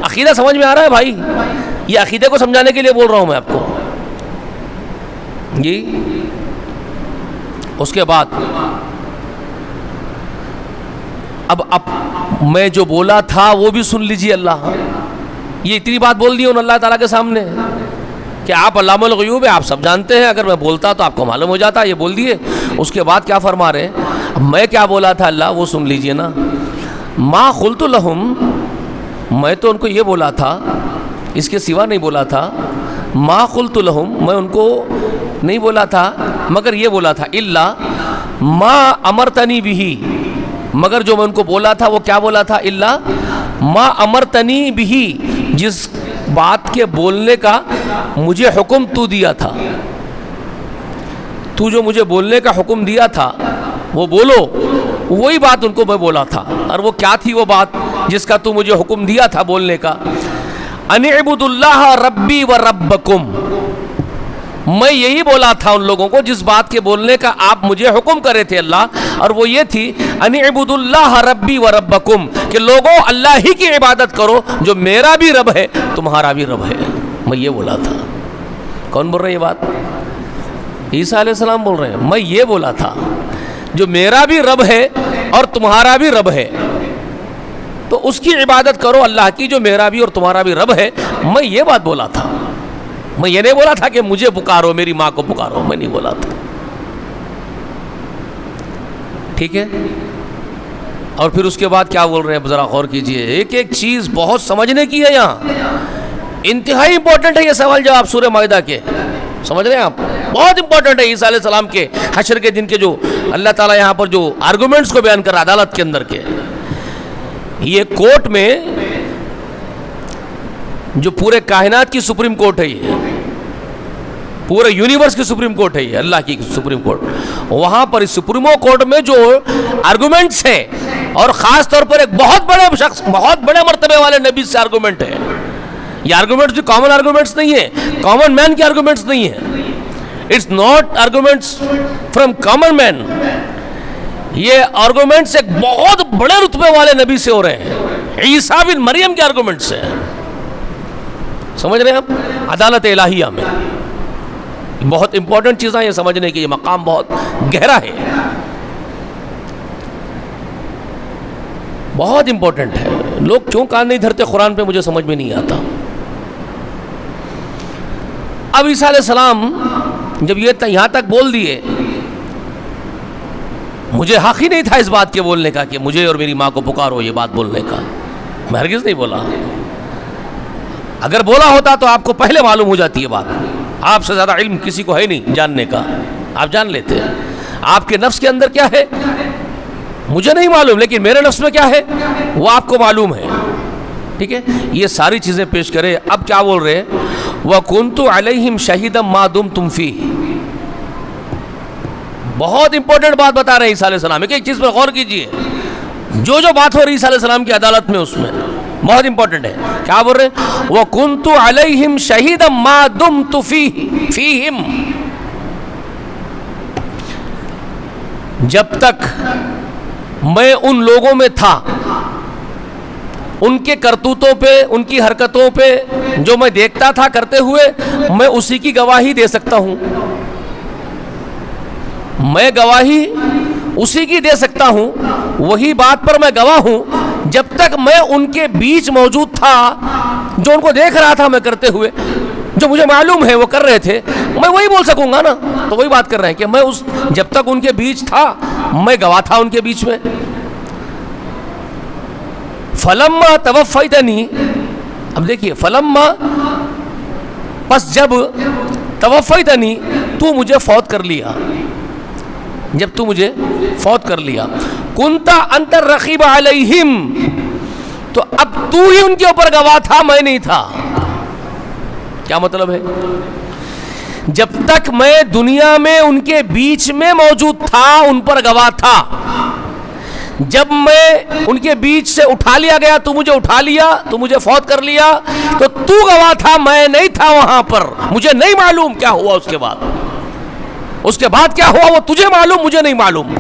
عقیدہ سمجھ میں آ رہا ہے بھائی؟ یہ عقیدے کو سمجھانے کے لیے بول رہا ہوں میں آپ کو جی. اس کے بعد اب میں جو بولا تھا وہ بھی سن لیجیے. اللہ یہ اتنی بات بول دی انہوں اللہ تعالیٰ کے سامنے کہ آپ علام الغیوب ہے, آپ سب جانتے ہیں, اگر میں بولتا تو آپ کو معلوم ہو جاتا. یہ بول دیے. اس کے بعد کیا فرما رہے ہیں؟ میں کیا بولا تھا اللہ وہ سن لیجیے نا. ما قلت لہم, میں تو ان کو یہ بولا تھا, اس کے سوا نہیں بولا تھا. ما قلت لہم, میں ان کو نہیں بولا تھا مگر یہ بولا تھا الا ما امرتنی بھی, مگر جو میں ان کو بولا تھا وہ کیا بولا تھا؟ الا ما امرتنی بھی, جس بات کے بولنے کا مجھے حکم تو دیا تھا. تو جو مجھے بولنے کا حکم دیا تھا وہ بولو, وہی بات ان کو میں بولا تھا. اور وہ کیا تھی وہ بات جس کا تو مجھے حکم دیا تھا بولنے کا؟ ان اعبدوا اللہ ربی و ربکم, میں یہی بولا تھا ان لوگوں کو جس بات کے بولنے کا آپ مجھے حکم کرے تھے اللہ, اور وہ یہ تھی ان اعبدوا اللہ ربی و ربکم, کہ لوگوں اللہ ہی کی عبادت کرو جو میرا بھی رب ہے تمہارا بھی رب ہے. میں یہ بولا تھا. کون بول رہے ہیں یہ بات؟ عیسیٰ علیہ السلام بول رہے ہیں میں یہ بولا تھا جو میرا بھی رب ہے اور تمہارا بھی رب ہے تو اس کی عبادت کرو اللہ کی جو میرا بھی اور تمہارا بھی رب ہے. میں یہ بات بولا تھا. میں یہ نہیں بولا تھا کہ مجھے پکارو, میری ماں کو پکارو, میں نہیں بولا تھا. ٹھیک ہے. اور پھر اس کے بعد کیا بول رہے ہیں ذرا غور کیجئے. ایک ایک چیز بہت سمجھنے کی ہے یہاں, انتہائی امپورٹنٹ ہے یہ سوال جواب سورہ مائدہ کے. سمجھ رہے ہیں آپ؟ بہت امپورٹنٹ ہے عیسیٰ علیہ السلام کے حشر کے دن کے جو اللہ تعالیٰ یہاں پر جو آرگومنٹس کو بیان کر رہا عدالت کے اندر کے. یہ کورٹ میں جو پورے کائنات کی سپریم کورٹ ہے, یہ پورے یونیورس کی سپریم کورٹ ہے, یہ اللہ کی سپریم کورٹ. وہاں پر اس سپریمو کورٹ میں جو آرگومنٹس ہیں, اور خاص طور پر ایک بہت بڑے شخص, بہت بڑے مرتبے والے نبی سے آرگومنٹ ہے. یہ آرگومنٹس بھی کامن آرگومنٹس نہیں ہیں, کامن مین کے آرگومنٹس نہیں ہیں. It's not arguments from common man. یہ آرگومنٹس ایک بہت بڑے رتبے والے نبی سے ہو رہے ہیں, عیسیٰ بن مریم کے آرگومنٹس ہیں. سمجھ رہے ہیں آپ؟ عدالت الہیہ میں بہت امپورٹنٹ چیزیں یہ سمجھنے کی, یہ مقام بہت گہرا ہے, بہت امپورٹنٹ ہے. لوگ کیوں کان نہیں دھرتے قرآن پہ مجھے سمجھ میں نہیں آتا. اب عیسیٰ علیہ السلام جب یہ یہاں تک بول دیے, مجھے حق ہی نہیں تھا اس بات کے بولنے کا کہ مجھے اور میری ماں کو پکارو, یہ بات بولنے کا میں ہرگز نہیں بولا. اگر بولا ہوتا تو آپ کو پہلے معلوم ہو جاتی ہے بات. آپ سے زیادہ علم کسی کو ہے نہیں جاننے کا, آپ جان لیتے ہیں. آپ کے نفس کے اندر کیا ہے مجھے نہیں معلوم, لیکن میرے نفس میں کیا ہے وہ آپ کو معلوم ہے. ٹھیک ہے. یہ ساری چیزیں پیش کرے. اب کیا بول رہے ہیں؟ وَكُنْتُ عَلَيْهِمْ شَهِيدًا مَا دُمْتُمْ فِيهِ. بہت امپورٹنٹ بات بتا رہے ہیں عیسیٰ علیہ السلام. ایک چیز پر غور کیجئے, جو بات ہو رہی ہے عیسیٰ علیہ السلام کی عدالت میں, اس میں بہت امپورٹنٹ ہے. کیا بول رہے ہیں؟ وَكُنْتُ عَلَيْهِمْ شَهِيدًا مَا دُمْتُ فِيهِمْ. جب تک میں ان لوگوں میں تھا, ان کے کرتوتوں پہ, ان کی حرکتوں پہ جو میں دیکھتا تھا کرتے ہوئے, میں اسی کی گواہی دے سکتا ہوں. میں گواہی اسی کی دے سکتا ہوں, وہی بات پر میں گواہ ہوں. جب تک میں ان کے بیچ موجود تھا, جو ان کو دیکھ رہا تھا میں کرتے ہوئے, جو مجھے معلوم ہے وہ کر رہے تھے, میں وہی بول سکوں گا نا. تو وہی بات کر رہے ہیں کہ میں جب تک ان کے بیچ تھا میں گواہ تھا ان کے بیچ میں. فلما توفیتنی, اب دیکھیے فلما, پس جب توفیتنی, تو مجھے فوت کر لیا, جب تو مجھے فوت کر لیا, کنتا انت الرقیب علیہم, تو اب تو ہی ان کے اوپر گواہ تھا, میں نہیں تھا. کیا مطلب ہے؟ جب تک میں دنیا میں ان کے بیچ میں موجود تھا ان پر گواہ تھا. جب میں ان کے بیچ سے اٹھا لیا گیا, تو مجھے اٹھا لیا, تو مجھے فوت کر لیا, تو گواہ تھا, میں نہیں تھا وہاں پر. مجھے نہیں معلوم کیا ہوا اس کے بعد. اس کے بعد کیا ہوا وہ تجھے معلوم, مجھے نہیں معلوم.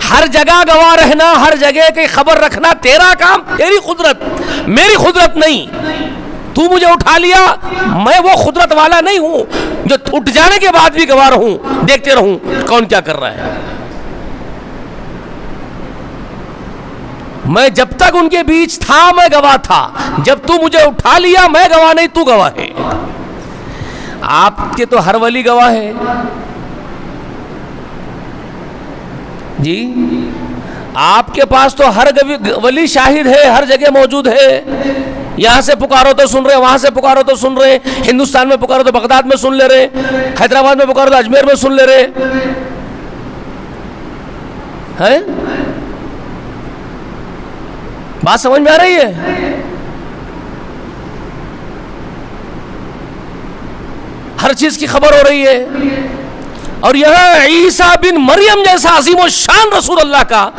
ہر جگہ گواہ رہنا، ہر جگہ کی خبر رکھنا تیرا کام، تیری قدرت، میری قدرت نہیں۔ تو مجھے اٹھا لیا، میں وہ قدرت والا نہیں ہوں جو اٹھ جانے کے بعد بھی گواہ رہوں، دیکھتے رہوں کون کیا کر رہا ہے۔ میں جب تک ان کے بیچ تھا میں گواہ تھا، جب تو مجھے اٹھا لیا میں گواہ نہیں، تو گواہ ہے۔ آپ کے تو ہر ولی گواہ ہے جی، آپ کے پاس تو ہر ولی شاہد ہے، ہر جگہ موجود ہے۔ یہاں سے پکارو تو سن رہے، وہاں سے پکارو تو سن رہے، ہندوستان میں پکارو تو بغداد میں سن لے رہے، حیدرآباد میں پکارو تو اجمیر میں سن لے رہے ہیں۔ بات سمجھ میں آ رہی ہے؟ ہر چیز کی خبر ہو رہی ہے۔ اور یہاں عیسیٰ بن مریم جیسا عظیم و شان رسول اللہ کا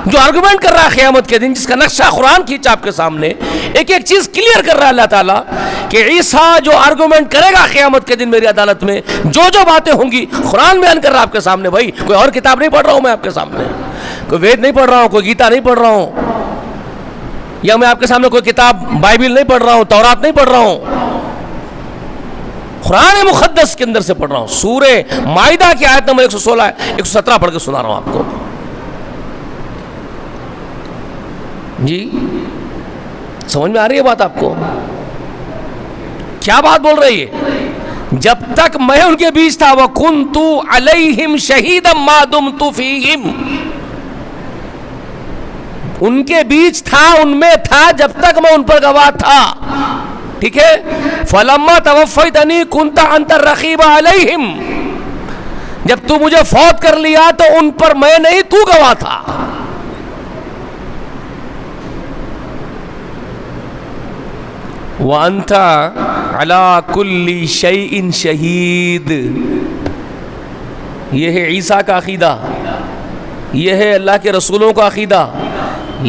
جو آرگومنٹ کر رہا ہے قیامت کے دن، جس کا نقشہ قرآن کھینچا آپ کے سامنے، ایک ایک چیز کلیئر کر رہا ہے اللہ تعالیٰ کہ عیسیٰ جو آرگومنٹ کرے گا قیامت کے دن میری عدالت میں، جو باتیں ہوں گی قرآن بیان کر رہا ہے آپ کے سامنے۔ بھائی کوئی اور کتاب نہیں پڑھ رہا ہوں میں آپ کے سامنے، کوئی وید نہیں پڑھ رہا ہوں، کوئی گیتا نہیں پڑھ رہا ہوں، یا میں آپ کے سامنے کوئی کتاب بائبل نہیں پڑھ رہا ہوں، تورات نہیں پڑھ رہا ہوں، قرآن مقدس کے اندر سے پڑھ رہا ہوں۔ سورہ مائدہ کی آیت نمبر 116 117 پڑھ کے سنا رہا ہوں آپ کو جی۔ سمجھ میں آ رہی ہے بات آپ کو؟ کیا بات بول رہی ہے؟ جب تک میں ان کے بیچ تھا، وَكُنْتُ عَلَيْهِمْ شَهِيدًا مَا دُمْتُ فِيهِمْ، ان کے بیچ تھا، ان میں تھا جب تک میں ان پر گواہ تھا، ٹھیک ہے۔ فَلَمَّا تَوَفَّيْتَنِي كُنْتَ أَنْتَ الرَّقِيبَ عَلَيْهِمْ، جب تو مجھے فوت کر لیا تو ان پر میں نہیں، تو گواہ تھا۔ وَأَنْتَ عَلَى كُلِّ شَيْءٍ شَهِيدٌ، یہ ہے عیسیٰ کا عقیدہ، یہ ہے اللہ کے رسولوں کا عقیدہ،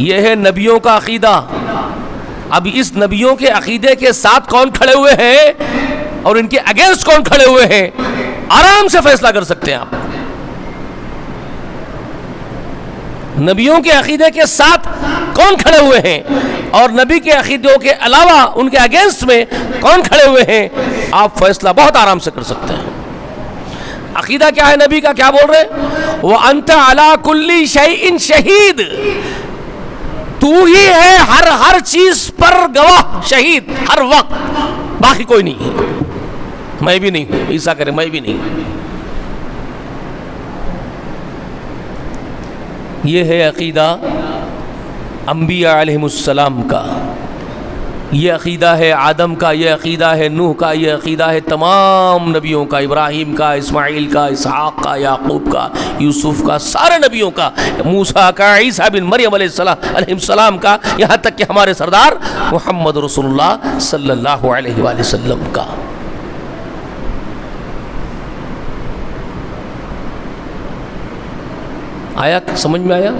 یہ ہے نبیوں کا عقیدہ۔ اب اس نبیوں کے عقیدے کے ساتھ کون کھڑے ہوئے ہیں اور ان کے اگینسٹ کون کھڑے ہوئے ہیں، آرام سے فیصلہ کر سکتے ہیں آپ۔ نبیوں کے عقیدے کے ساتھ کون کھڑے ہوئے ہیں اور نبی کے عقیدوں کے علاوہ ان کے اگینسٹ میں کون کھڑے ہوئے ہیں، آپ فیصلہ بہت آرام سے کر سکتے ہیں۔ عقیدہ کیا ہے نبی کا، کیا بول رہے ہیں؟ وَأَنْتَ عَلَىٰ كُلِّ شَيْءٍ شَهِيدٌ، تو ہی ہے ہر چیز پر گواہ، شہید ہر وقت، باقی کوئی نہیں ہے، میں بھی نہیں ہوں، عیسیٰ کرے میں بھی نہیں۔ یہ ہے عقیدہ انبیاء علیہم السلام کا، یہ عقیدہ ہے آدم کا، یہ عقیدہ ہے نوح کا، یہ عقیدہ ہے تمام نبیوں کا، ابراہیم کا، اسماعیل کا، اسحاق کا، یعقوب کا، یوسف کا، سارے نبیوں کا، موسیٰ کا، عیسیٰ بن مریم علیہ السلام کا، یہاں تک کہ ہمارے سردار محمد رسول اللہ صلی اللہ علیہ وآلہ وسلم کا۔ آیا سمجھ میں آیا؟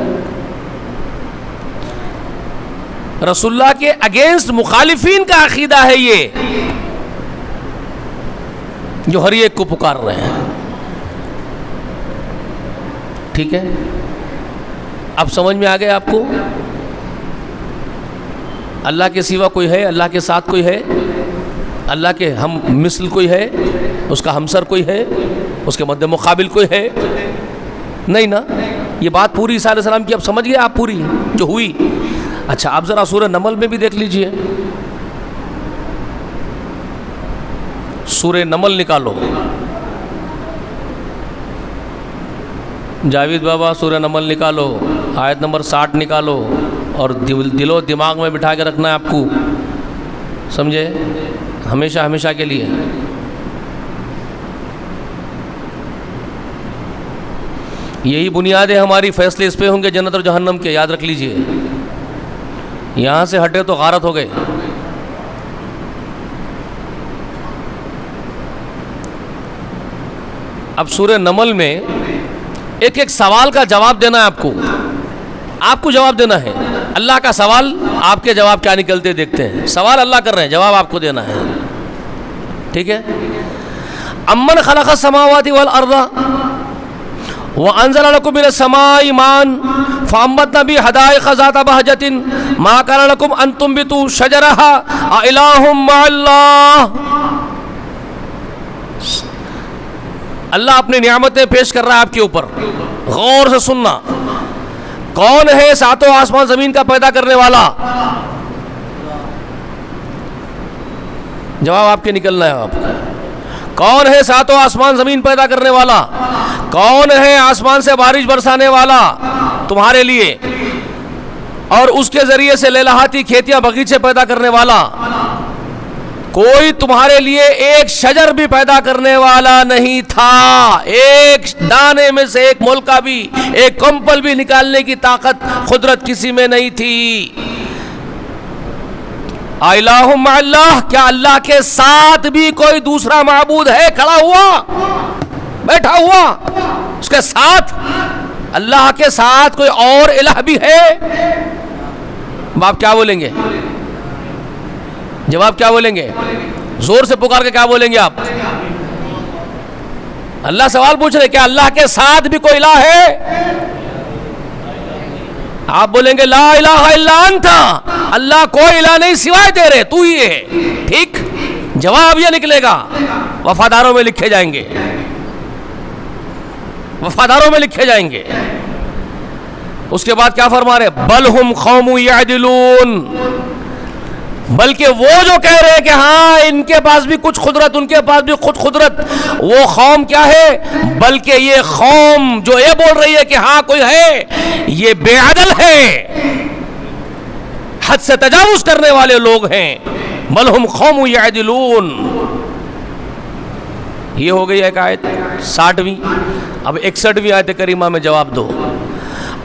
رسول اللہ کے اگینسٹ مخالفین کا عقیدہ ہے یہ، جو ہر ایک کو پکار رہے ہیں، ٹھیک ہے؟ اب سمجھ میں آ گیا آپ کو؟ اللہ کے سوا کوئی ہے؟ اللہ کے ساتھ کوئی ہے؟ اللہ کے ہم مثل کوئی ہے؟ اس کا ہمسر کوئی ہے؟ اس کے مد مقابل کوئی ہے؟ نہیں نا؟ یہ بات پوری عیسیٰ علیہ السلام کی اب سمجھ گئے آپ، پوری جو ہوئی۔ اچھا آپ ذرا سورہ نمل میں بھی دیکھ لیجئے، سورہ نمل نکالو، جاوید بابا سورہ نمل نکالو، آیت نمبر 60 نکالو، اور دل و دماغ میں بٹھا کے رکھنا ہے آپ کو، سمجھے؟ ہمیشہ ہمیشہ کے لیے۔ یہی بنیاد ہے ہماری، فیصلے اس پہ ہوں گے جنت اور جہنم کے، یاد رکھ لیجئے۔ یہاں سے ہٹے تو غارت ہو گئے۔ اب سورہ نمل میں ایک ایک سوال کا جواب دینا ہے آپ کو جواب دینا ہے۔ اللہ کا سوال، آپ کے جواب کیا نکلتے دیکھتے ہیں۔ سوال اللہ کر رہے ہیں، جواب آپ کو دینا ہے، ٹھیک ہے؟ امن خلق السماوات والارض وَأَنزَلَ لَكُم مِّنَ السَّمَاءِ مَاءً فَأَنبَتْنَا بِهِ حَدَائِقَ ذَاتَ بَهْجَةٍ مَا كَانَ لَكُمْ أَن تُنبِتُوا شَجَرَهَا أَإِلَٰهٌ مَّعَ اللَّهِ۔ اللہ اپنی نعمتیں پیش کر رہا ہے آپ کے اوپر، غور سے سننا۔ کون ہے ساتوں آسمان زمین کا پیدا کرنے والا؟ جواب آپ کے نکلنا ہے۔ آپ کون ہے ساتوں آسمان زمین پیدا کرنے والا؟ کون ہے آسمان سے بارش برسانے والا تمہارے لیے، اور اس کے ذریعے سے لہلاتی کھیتیاں بغیچے پیدا کرنے والا؟ کوئی تمہارے لیے ایک شجر بھی پیدا کرنے والا نہیں تھا، ایک دانے میں سے ایک مول کا بھی، ایک کمپل بھی نکالنے کی طاقت قدرت کسی میں نہیں تھی۔ الہ مع اللہ، کیا اللہ کے ساتھ بھی کوئی دوسرا معبود ہے کھڑا ہوا بیٹھا ہوا؟ اس کے ساتھ، اللہ کے ساتھ کوئی اور الہ بھی ہے؟ آپ کیا بولیں گے؟ جواب کیا بولیں گے؟ زور سے پکار کے کیا بولیں گے آپ؟ اللہ سوال پوچھ رہے، کیا اللہ کے ساتھ بھی کوئی الہ ہے؟ آپ بولیں گے لا الہ الا انت، اللہ کوئی الہ نہیں سوائے تیرے، تو ہی ہے۔ ٹھیک، جواب یہ نکلے گا، وفاداروں میں لکھے جائیں گے، وفاداروں میں لکھے جائیں گے۔ اس کے بعد کیا فرما رہے؟ بل ہم قوم یعدلون، بلکہ وہ جو کہہ رہے ہیں کہ ہاں ان کے پاس بھی کچھ قدرت، ان کے پاس بھی خود قدرت، وہ قوم کیا ہے؟ بلکہ یہ قوم جو یہ بول رہی ہے کہ ہاں کوئی ہے، یہ بے عدل ہے، حد سے تجاوز کرنے والے لوگ ہیں۔ بل ہم قوم یعدلون، یہ ہو گئی ایک آیت 60ویں۔ اب 61ویں آیت کریمہ میں جواب دو۔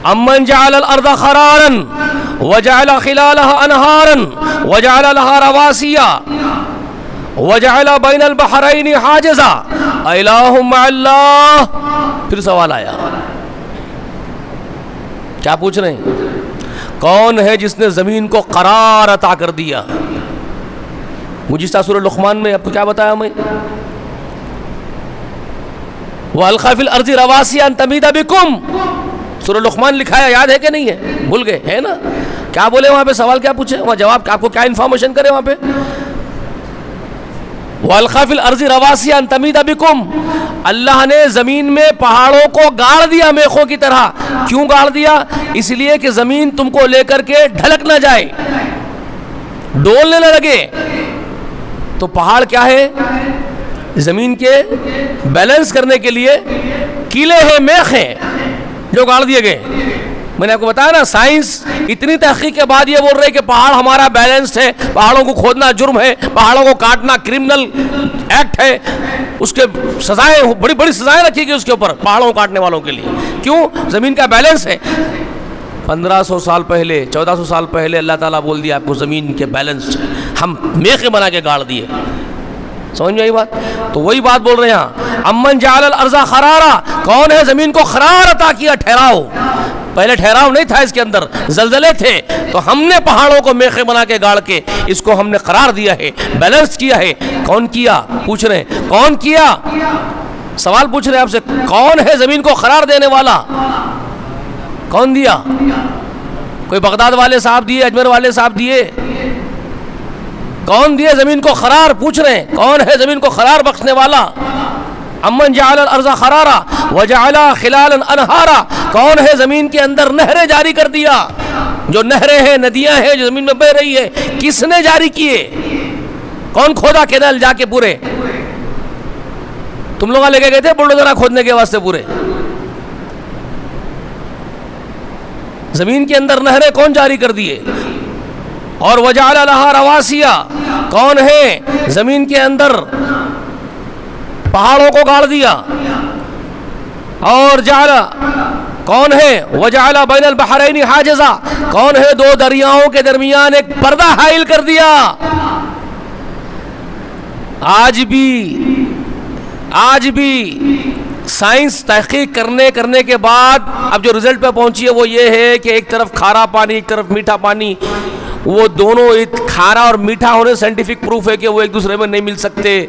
امن جعل الارض قرارا وجعل خلالها انہارا وجعل لها رواسیا وجعل بین البحرین حاجزا الہ مع اللہ۔ پھر سوال آیا، کیا پوچھ رہے ہیں؟ کون ہے جس نے زمین کو قرار عطا کر دیا؟ گزشتہ سورہ لقمان میں آپ کو کیا بتایا میں؟ وَأَلْقَىٰ فِي الْأَرْضِ رَوَاسِيَ أَن تَمِيدَ بِكُمْ، سورہ لقمان لکھا ہے، یاد ہے کہ نہیں ہے؟ بھول گئے ہے نا؟ کیا بولے وہاں پہ؟ سوال کیا پوچھے وہاں؟ جواب آپ کو کیا انفارمیشن کرے وہاں پہ؟ وَأَلْقَىٰ فِي الْأَرْضِ رَوَاسِيَ أَن تَمِيدَ بِكُمْ، اللہ نے زمین میں پہاڑوں کو گاڑ دیا میخوں کی طرح۔ کیوں گاڑ دیا؟ اس لیے کہ زمین تم کو لے کر کے ڈھلک نہ جائے، ڈولنے نہ لگے۔ تو پہاڑ کیا ہے؟ زمین کے بیلنس کرنے کے لیے کیلے ہیں، میخ ہیں جو گاڑ دیے گئے۔ میں نے آپ کو بتایا نا، سائنس اتنی تحقیق کے بعد یہ بول رہے کہ پہاڑ ہمارا بیلنس ہے، پہاڑوں کو کھودنا جرم ہے، پہاڑوں کو کاٹنا کرمنل ایکٹ ہے، اس کے سزائیں، بڑی بڑی سزائیں رکھی گئی اس کے اوپر پہاڑوں کو کاٹنے والوں کے لیے۔ کیوں؟ زمین کا بیلنس ہے۔ 1500 سال پہلے، 1400 سال پہلے اللہ تعالیٰ بول دیا آپ کو زمین کے بیلنس، ہم میخیں بنا کے گاڑ دیے۔ سمجھ میں آئی بات؟ تو وہی بات بول رہے ہیں، امن جعل الارض قرارا، کون ہے زمین کو قرار عطا کیا، ٹھہراؤ۔ پہلے ٹھہراؤ نہیں تھا اس کے اندر، زلزلے تھے، تو ہم نے پہاڑوں کو میخیں بنا کے گاڑ کے اس کو ہم نے قرار دیا ہے، بیلنس کیا ہے۔ کون کیا؟ پوچھ رہے ہیں کون کیا؟ سوال پوچھ رہے ہیں آپ سے، کون ہے زمین کو قرار دینے والا؟ کون دیا؟ کوئی بغداد والے صاحب دیے؟ اجمیر والے صاحب دیے؟ کون دیے زمین کو قرار؟ پوچھ رہے ہیں کون ہے زمین کو قرار بخشنے والا؟ امن جعل الارض قرارا وجعل خلالا انہارا، کون ہے زمین کے اندر نہریں جاری کر دیا؟ جو نہریں ہیں، ندیاں ہیں جو زمین میں بہ رہی ہے، کس نے جاری کیے؟ کون کھودا کینال جا کے پورے؟ تم لوگ لے کے گئے تھے بلڈوزر کھودنے کے واسطے پورے؟ زمین کے اندر نہریں کون جاری کر دیے؟ اور وجعل لها رواسیا، کون ہے زمین کے اندر پہاڑوں کو گاڑ دیا؟ اور جعل، کون ہے وجعل بین البحرین حاجزا، کون ہے دو دریاؤں کے درمیان ایک پردہ حائل کر دیا؟ آج بھی سائنس تحقیق کرنے کے بعد اب جو رزلٹ پہ پہنچی ہے وہ یہ ہے کہ ایک طرف کھارا پانی، ایک طرف میٹھا پانی، وہ دونوں کھارا اور میٹھا ہونے سائنٹیفک پروف ہے کہ وہ ایک دوسرے میں نہیں مل سکتے،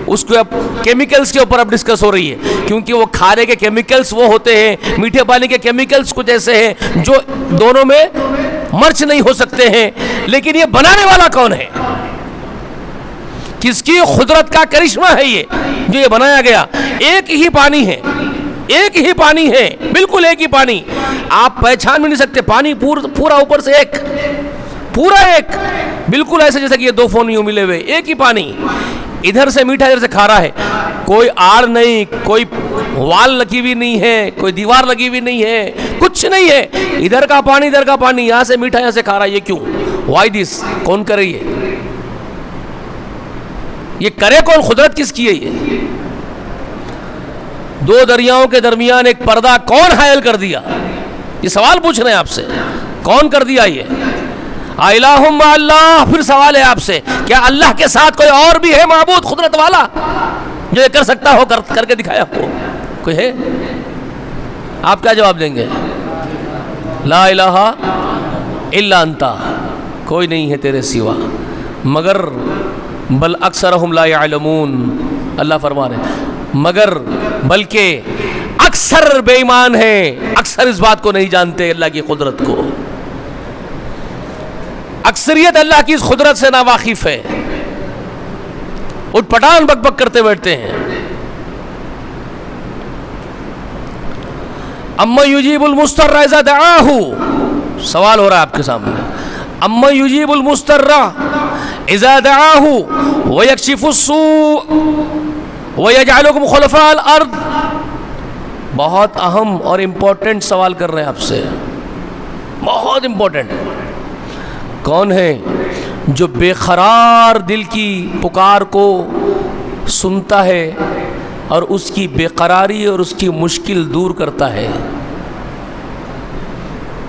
اس کو اب کیمیکلز کے اوپر اب ڈسکس ہو رہی ہے، کیونکہ وہ کھارے کے کیمیکلز وہ ہوتے ہیں، میٹھے پانی کے کیمیکلز کچھ ایسے ہیں جو دونوں میں مرچ نہیں ہو سکتے ہیں. لیکن یہ بنانے والا کون ہے؟ کس کی قدرت کا کرشمہ ہے یہ جو یہ بنایا گیا؟ ایک ہی پانی ہے، ایک ہی پانی ہے، بالکل ایک ہی پانی. آپ پہچان بھی نہیں سکتے، پانی پورا اوپر سے ایک، پورا ایک، بالکل ایسے جیسے کہ یہ دو فون یوں ملے ہوئے، ایک ہی پانی. ادھر سے میٹھا ادھر سے کھارا ہے، کوئی آڑ نہیں، کوئی وال لگی ہوئی نہیں ہے، کوئی دیوار لگی ہوئی نہیں ہے، کچھ نہیں ہے. ادھر کا پانی ادھر کا پانی، یہاں سے میٹھا یہاں سے کھارا. یہ کیوں؟ Why this? کون کرے یہ کرے کون؟ قدرت کس کی ہے یہ؟ دو دریاؤں کے درمیان ایک پردہ کون حائل کر دیا؟ یہ سوال پوچھ رہے ہیں آپ سے، کون کر دیا یہ؟ الہ مع اللہ. پھر سوال ہے آپ سے، کیا اللہ کے ساتھ کوئی اور بھی ہے معبود قدرت والا جو یہ کر سکتا ہو، کر کے دکھایا ہو؟ کوئی ہے؟ آپ کیا جواب دیں گے؟ لا الہ الا انت، کوئی نہیں ہے تیرے سوا. مگر بل اکثرہم لا یعلمون، اللہ فرما رہے ہیں مگر بلکہ اکثر بے ایمان ہیں، اکثر اس بات کو نہیں جانتے اللہ کی قدرت کو. اکثریت اللہ کی اس قدرت سے ناواقف ہے، اٹھ پٹان بک بک کرتے بیٹھتے ہیں. اما یجیب المضطر اذا دعاہ، سوال ہو رہا ہے آپ کے سامنے. اما یجیب المضطر اذا دعاہ ویکشف السوء ویجعلکم خلفاء الارض. بہت اہم اور امپورٹنٹ سوال کر رہے ہیں آپ سے، بہت امپورٹنٹ. کون ہے جو بے قرار دل کی پکار کو سنتا ہے اور اس کی بے قراری اور اس کی مشکل دور کرتا ہے؟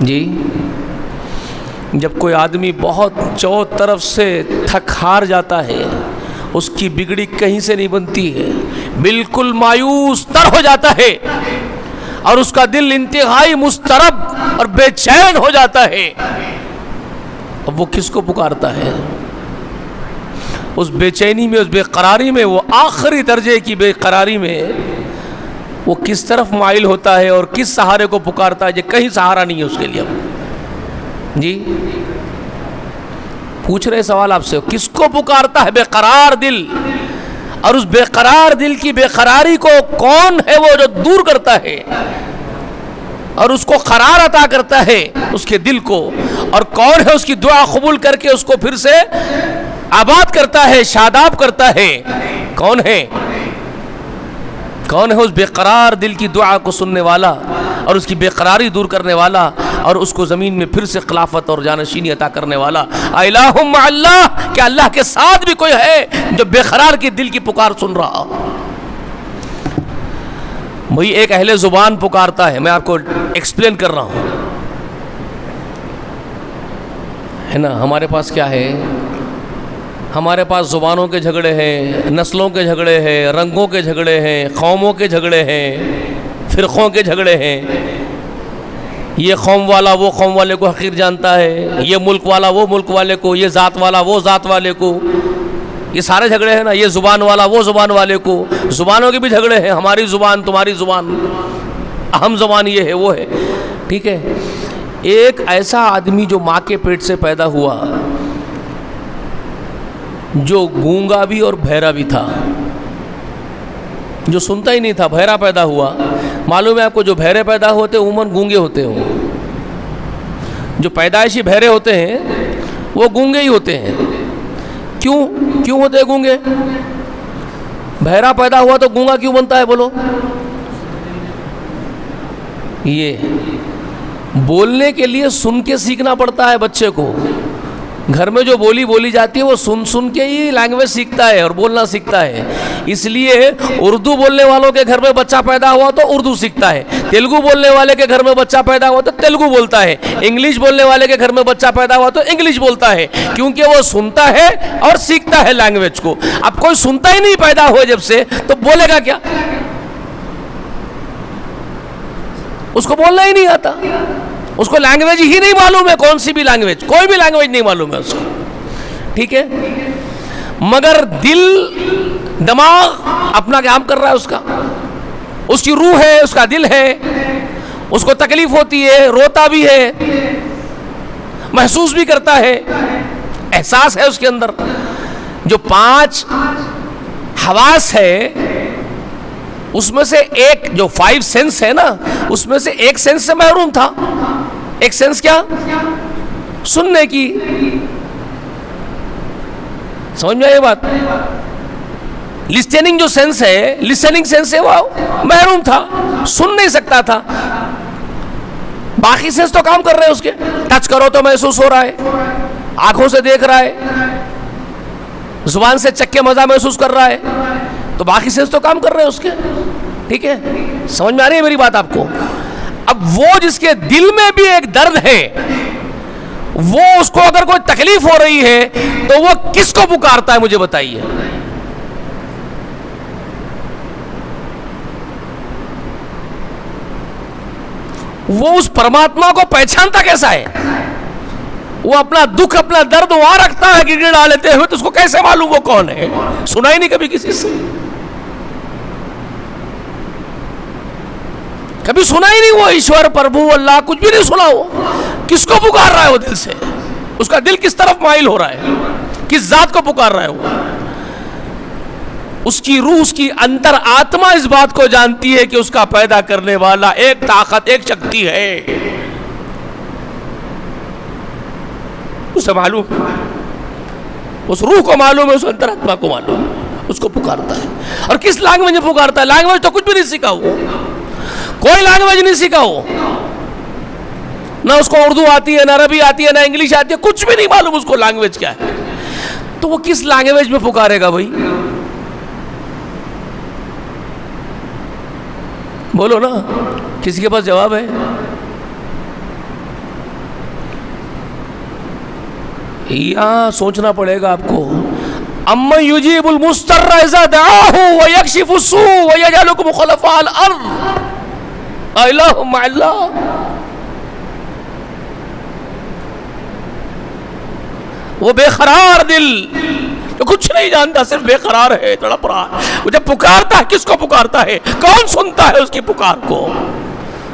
جی، جب کوئی آدمی بہت چو طرف سے تھک ہار جاتا ہے، اس کی بگڑی کہیں سے نہیں بنتی ہے، بالکل مایوس تر ہو جاتا ہے اور اس کا دل انتہائی مضطرب اور بے چین ہو جاتا ہے، اب وہ کس کو پکارتا ہے؟ اس بے چینی میں، اس بے قراری میں، وہ آخری درجے کی بے قراری میں وہ کس طرف مائل ہوتا ہے اور کس سہارے کو پکارتا ہے؟ جو کہیں سہارا نہیں ہے اس کے لیے. اب جی پوچھ رہے سوال آپ سے، کس کو پکارتا ہے بے قرار دل؟ اور اس بے قرار دل کی بے قراری کو کون ہے وہ جو دور کرتا ہے اور اس کو قرار عطا کرتا ہے اس کے دل کو؟ اور کون ہے اس کی دعا قبول کر کے اس کو پھر سے آباد کرتا ہے، شاداب کرتا ہے؟ کون ہے؟ کون ہے اس بے قرار دل کی دعا کو سننے والا اور اس کی بے قراری دور کرنے والا اور اس کو زمین میں پھر سے خلافت اور جانشینی عطا کرنے والا؟ الہ مع اللہ، کیا اللہ کے ساتھ بھی کوئی ہے جو بے قرار کی دل کی پکار سن رہا؟ وہی ایک اہل زبان پکارتا ہے. میں آپ کو ایکسپلین کر رہا ہوں، ہے نا. ہمارے پاس کیا ہے؟ ہمارے پاس زبانوں کے جھگڑے ہیں، نسلوں کے جھگڑے ہیں، رنگوں کے جھگڑے ہیں، قوموں کے جھگڑے ہیں، فرقوں کے جھگڑے ہیں. یہ قوم والا وہ قوم والے کو حقیر جانتا ہے، یہ ملک والا وہ ملک والے کو، یہ ذات والا وہ ذات والے کو. یہ سارے جھگڑے ہیں نا. یہ زبان والا وہ زبان والے کو. زبانوں کے بھی جھگڑے ہیں، ہماری زبان تمہاری زبان، اہم زبان یہ ہے وہ ہے. ٹھیک ہے. ایک ایسا آدمی جو ماں کے پیٹ سے پیدا ہوا، جو گونگا بھی اور بہرا بھی تھا، جو سنتا ہی نہیں تھا، بہرا پیدا ہوا. معلوم ہے آپ کو جو بہرے پیدا ہوتے عموماً گونگے ہوتے ہیں. جو پیدائشی بہرے ہوتے ہیں وہ گونگے ہی ہوتے ہیں. کیوں ہوتے ہیں گونگے؟ بہرا پیدا ہوا تو گونگا کیوں بنتا ہے بولو؟ یہ بولنے کے لیے سن کے سیکھنا پڑتا ہے بچے کو. گھر میں جو بولی جاتی ہے وہ سن کے ہی لینگویج سیکھتا ہے اور بولنا سیکھتا ہے. اس لیے اردو بولنے والوں کے گھر میں بچہ پیدا ہوا تو اردو سیکھتا ہے، تیلگو بولنے والے کے گھر میں بچہ پیدا ہوا تو تیلگو بولتا ہے، انگلش بولنے والے کے گھر میں بچہ پیدا ہوا تو انگلش بولتا ہے، کیونکہ وہ سنتا ہے اور سیکھتا ہے لینگویج کو. اب کوئی سنتا ہی نہیں پیدا ہوا جب سے، تو بولے گا کیا؟ اس کو بولنا ہی نہیں آتا، اس کو لینگویج ہی نہیں معلوم ہے. کون سی بھی لینگویج، کوئی بھی لینگویج نہیں معلوم ہے اس کو. ٹھیک ہے. مگر دل دماغ اپنا کام کر رہا ہے، اس کی روح ہے، اس کا دل ہے، اس کو تکلیف ہوتی ہے، روتا بھی ہے، محسوس بھی کرتا ہے، احساس ہے اس کے اندر. جو 5 حواس ہے اس میں سے ایک جو 5 سینس ہے نا، اس میں سے ایک سینس سے محروم تھا. ایک سینس کیا؟ سننے کی. سمجھ میں آئی بات؟ لسٹننگ جو سینس ہے، لسننگ سینس سے وہ محروم تھا، سن نہیں سکتا تھا. باقی سینس تو کام کر رہے ہیں اس کے. ٹچ کرو تو محسوس ہو رہا ہے، آنکھوں سے دیکھ رہا ہے، زبان سے چکھ کے مزہ محسوس کر رہا ہے، تو باقی سینس تو کام کر رہے ہیں اس کے. ٹھیک ہے، سمجھ میں آ رہی ہے میری بات آپ کو؟ اب وہ جس کے دل میں بھی ایک درد ہے، وہ اس کو اگر کوئی تکلیف ہو رہی ہے تو وہ کس کو پکارتا ہے مجھے بتائیے؟ وہ اس پرماتما کو پہچانتا کیسا ہے؟ وہ اپنا دکھ اپنا درد وہاں رکھتا ہے گڑ گڑا لیتے ہوئے، تو اس کو کیسے معلوم وہ کون ہے؟ سنا ہی نہیں کبھی کسی سے، کبھی سنا ہی نہیں وہ ایشور پربھو اللہ، کچھ بھی نہیں سنا. وہ کس کو پکار رہا ہے؟ وہ دل سے، اس کا دل کس طرف مائل ہو رہا ہے، کس ذات کو پکار رہا ہے وہ؟ اس کی روح، اس کی انتر آتما اس بات کو جانتی ہے کہ اس کا پیدا کرنے والا ایک طاقت، ایک شکتی ہے. اسے معلوم، اس روح کو معلوم ہے، اس انتر آتما کو معلوم ہے، اس کو پکارتا ہے. اور کس لینگویج میں پکارتا ہے؟ لینگویج تو کچھ بھی نہیں سیکھا وہ، کوئی لینگویج نہیں سیکھا وہ. نہ اس کو اردو آتی ہے، نہ عربی آتی ہے، نہ انگلش آتی ہے، کچھ بھی نہیں معلوم اس کو لینگویج کیا ہے. تو وہ کس لینگویج میں پکارے گا بھائی؟ بولو نا، کسی کے پاس جواب ہے؟ یہاں سوچنا پڑے گا آپ کو. اَمَّن يُجِيبُ الْمُضْطَرَّ إِذَا دَعَاهُ وَيَكْشِفُ السُّوءَ وَيَجْعَلُكُمْ خُلَفَاءَ الْأَرْضِ أَإِلَٰهٌ مَّعَ اللَّهِ. وہ بے قرار دل جو کچھ نہیں جانتا، صرف بے قرار ہے، تڑپ رہا ہے. وہ جب پکارتا ہے، کس کو پکارتا ہے؟ کون سنتا ہے اس کی پکار کو،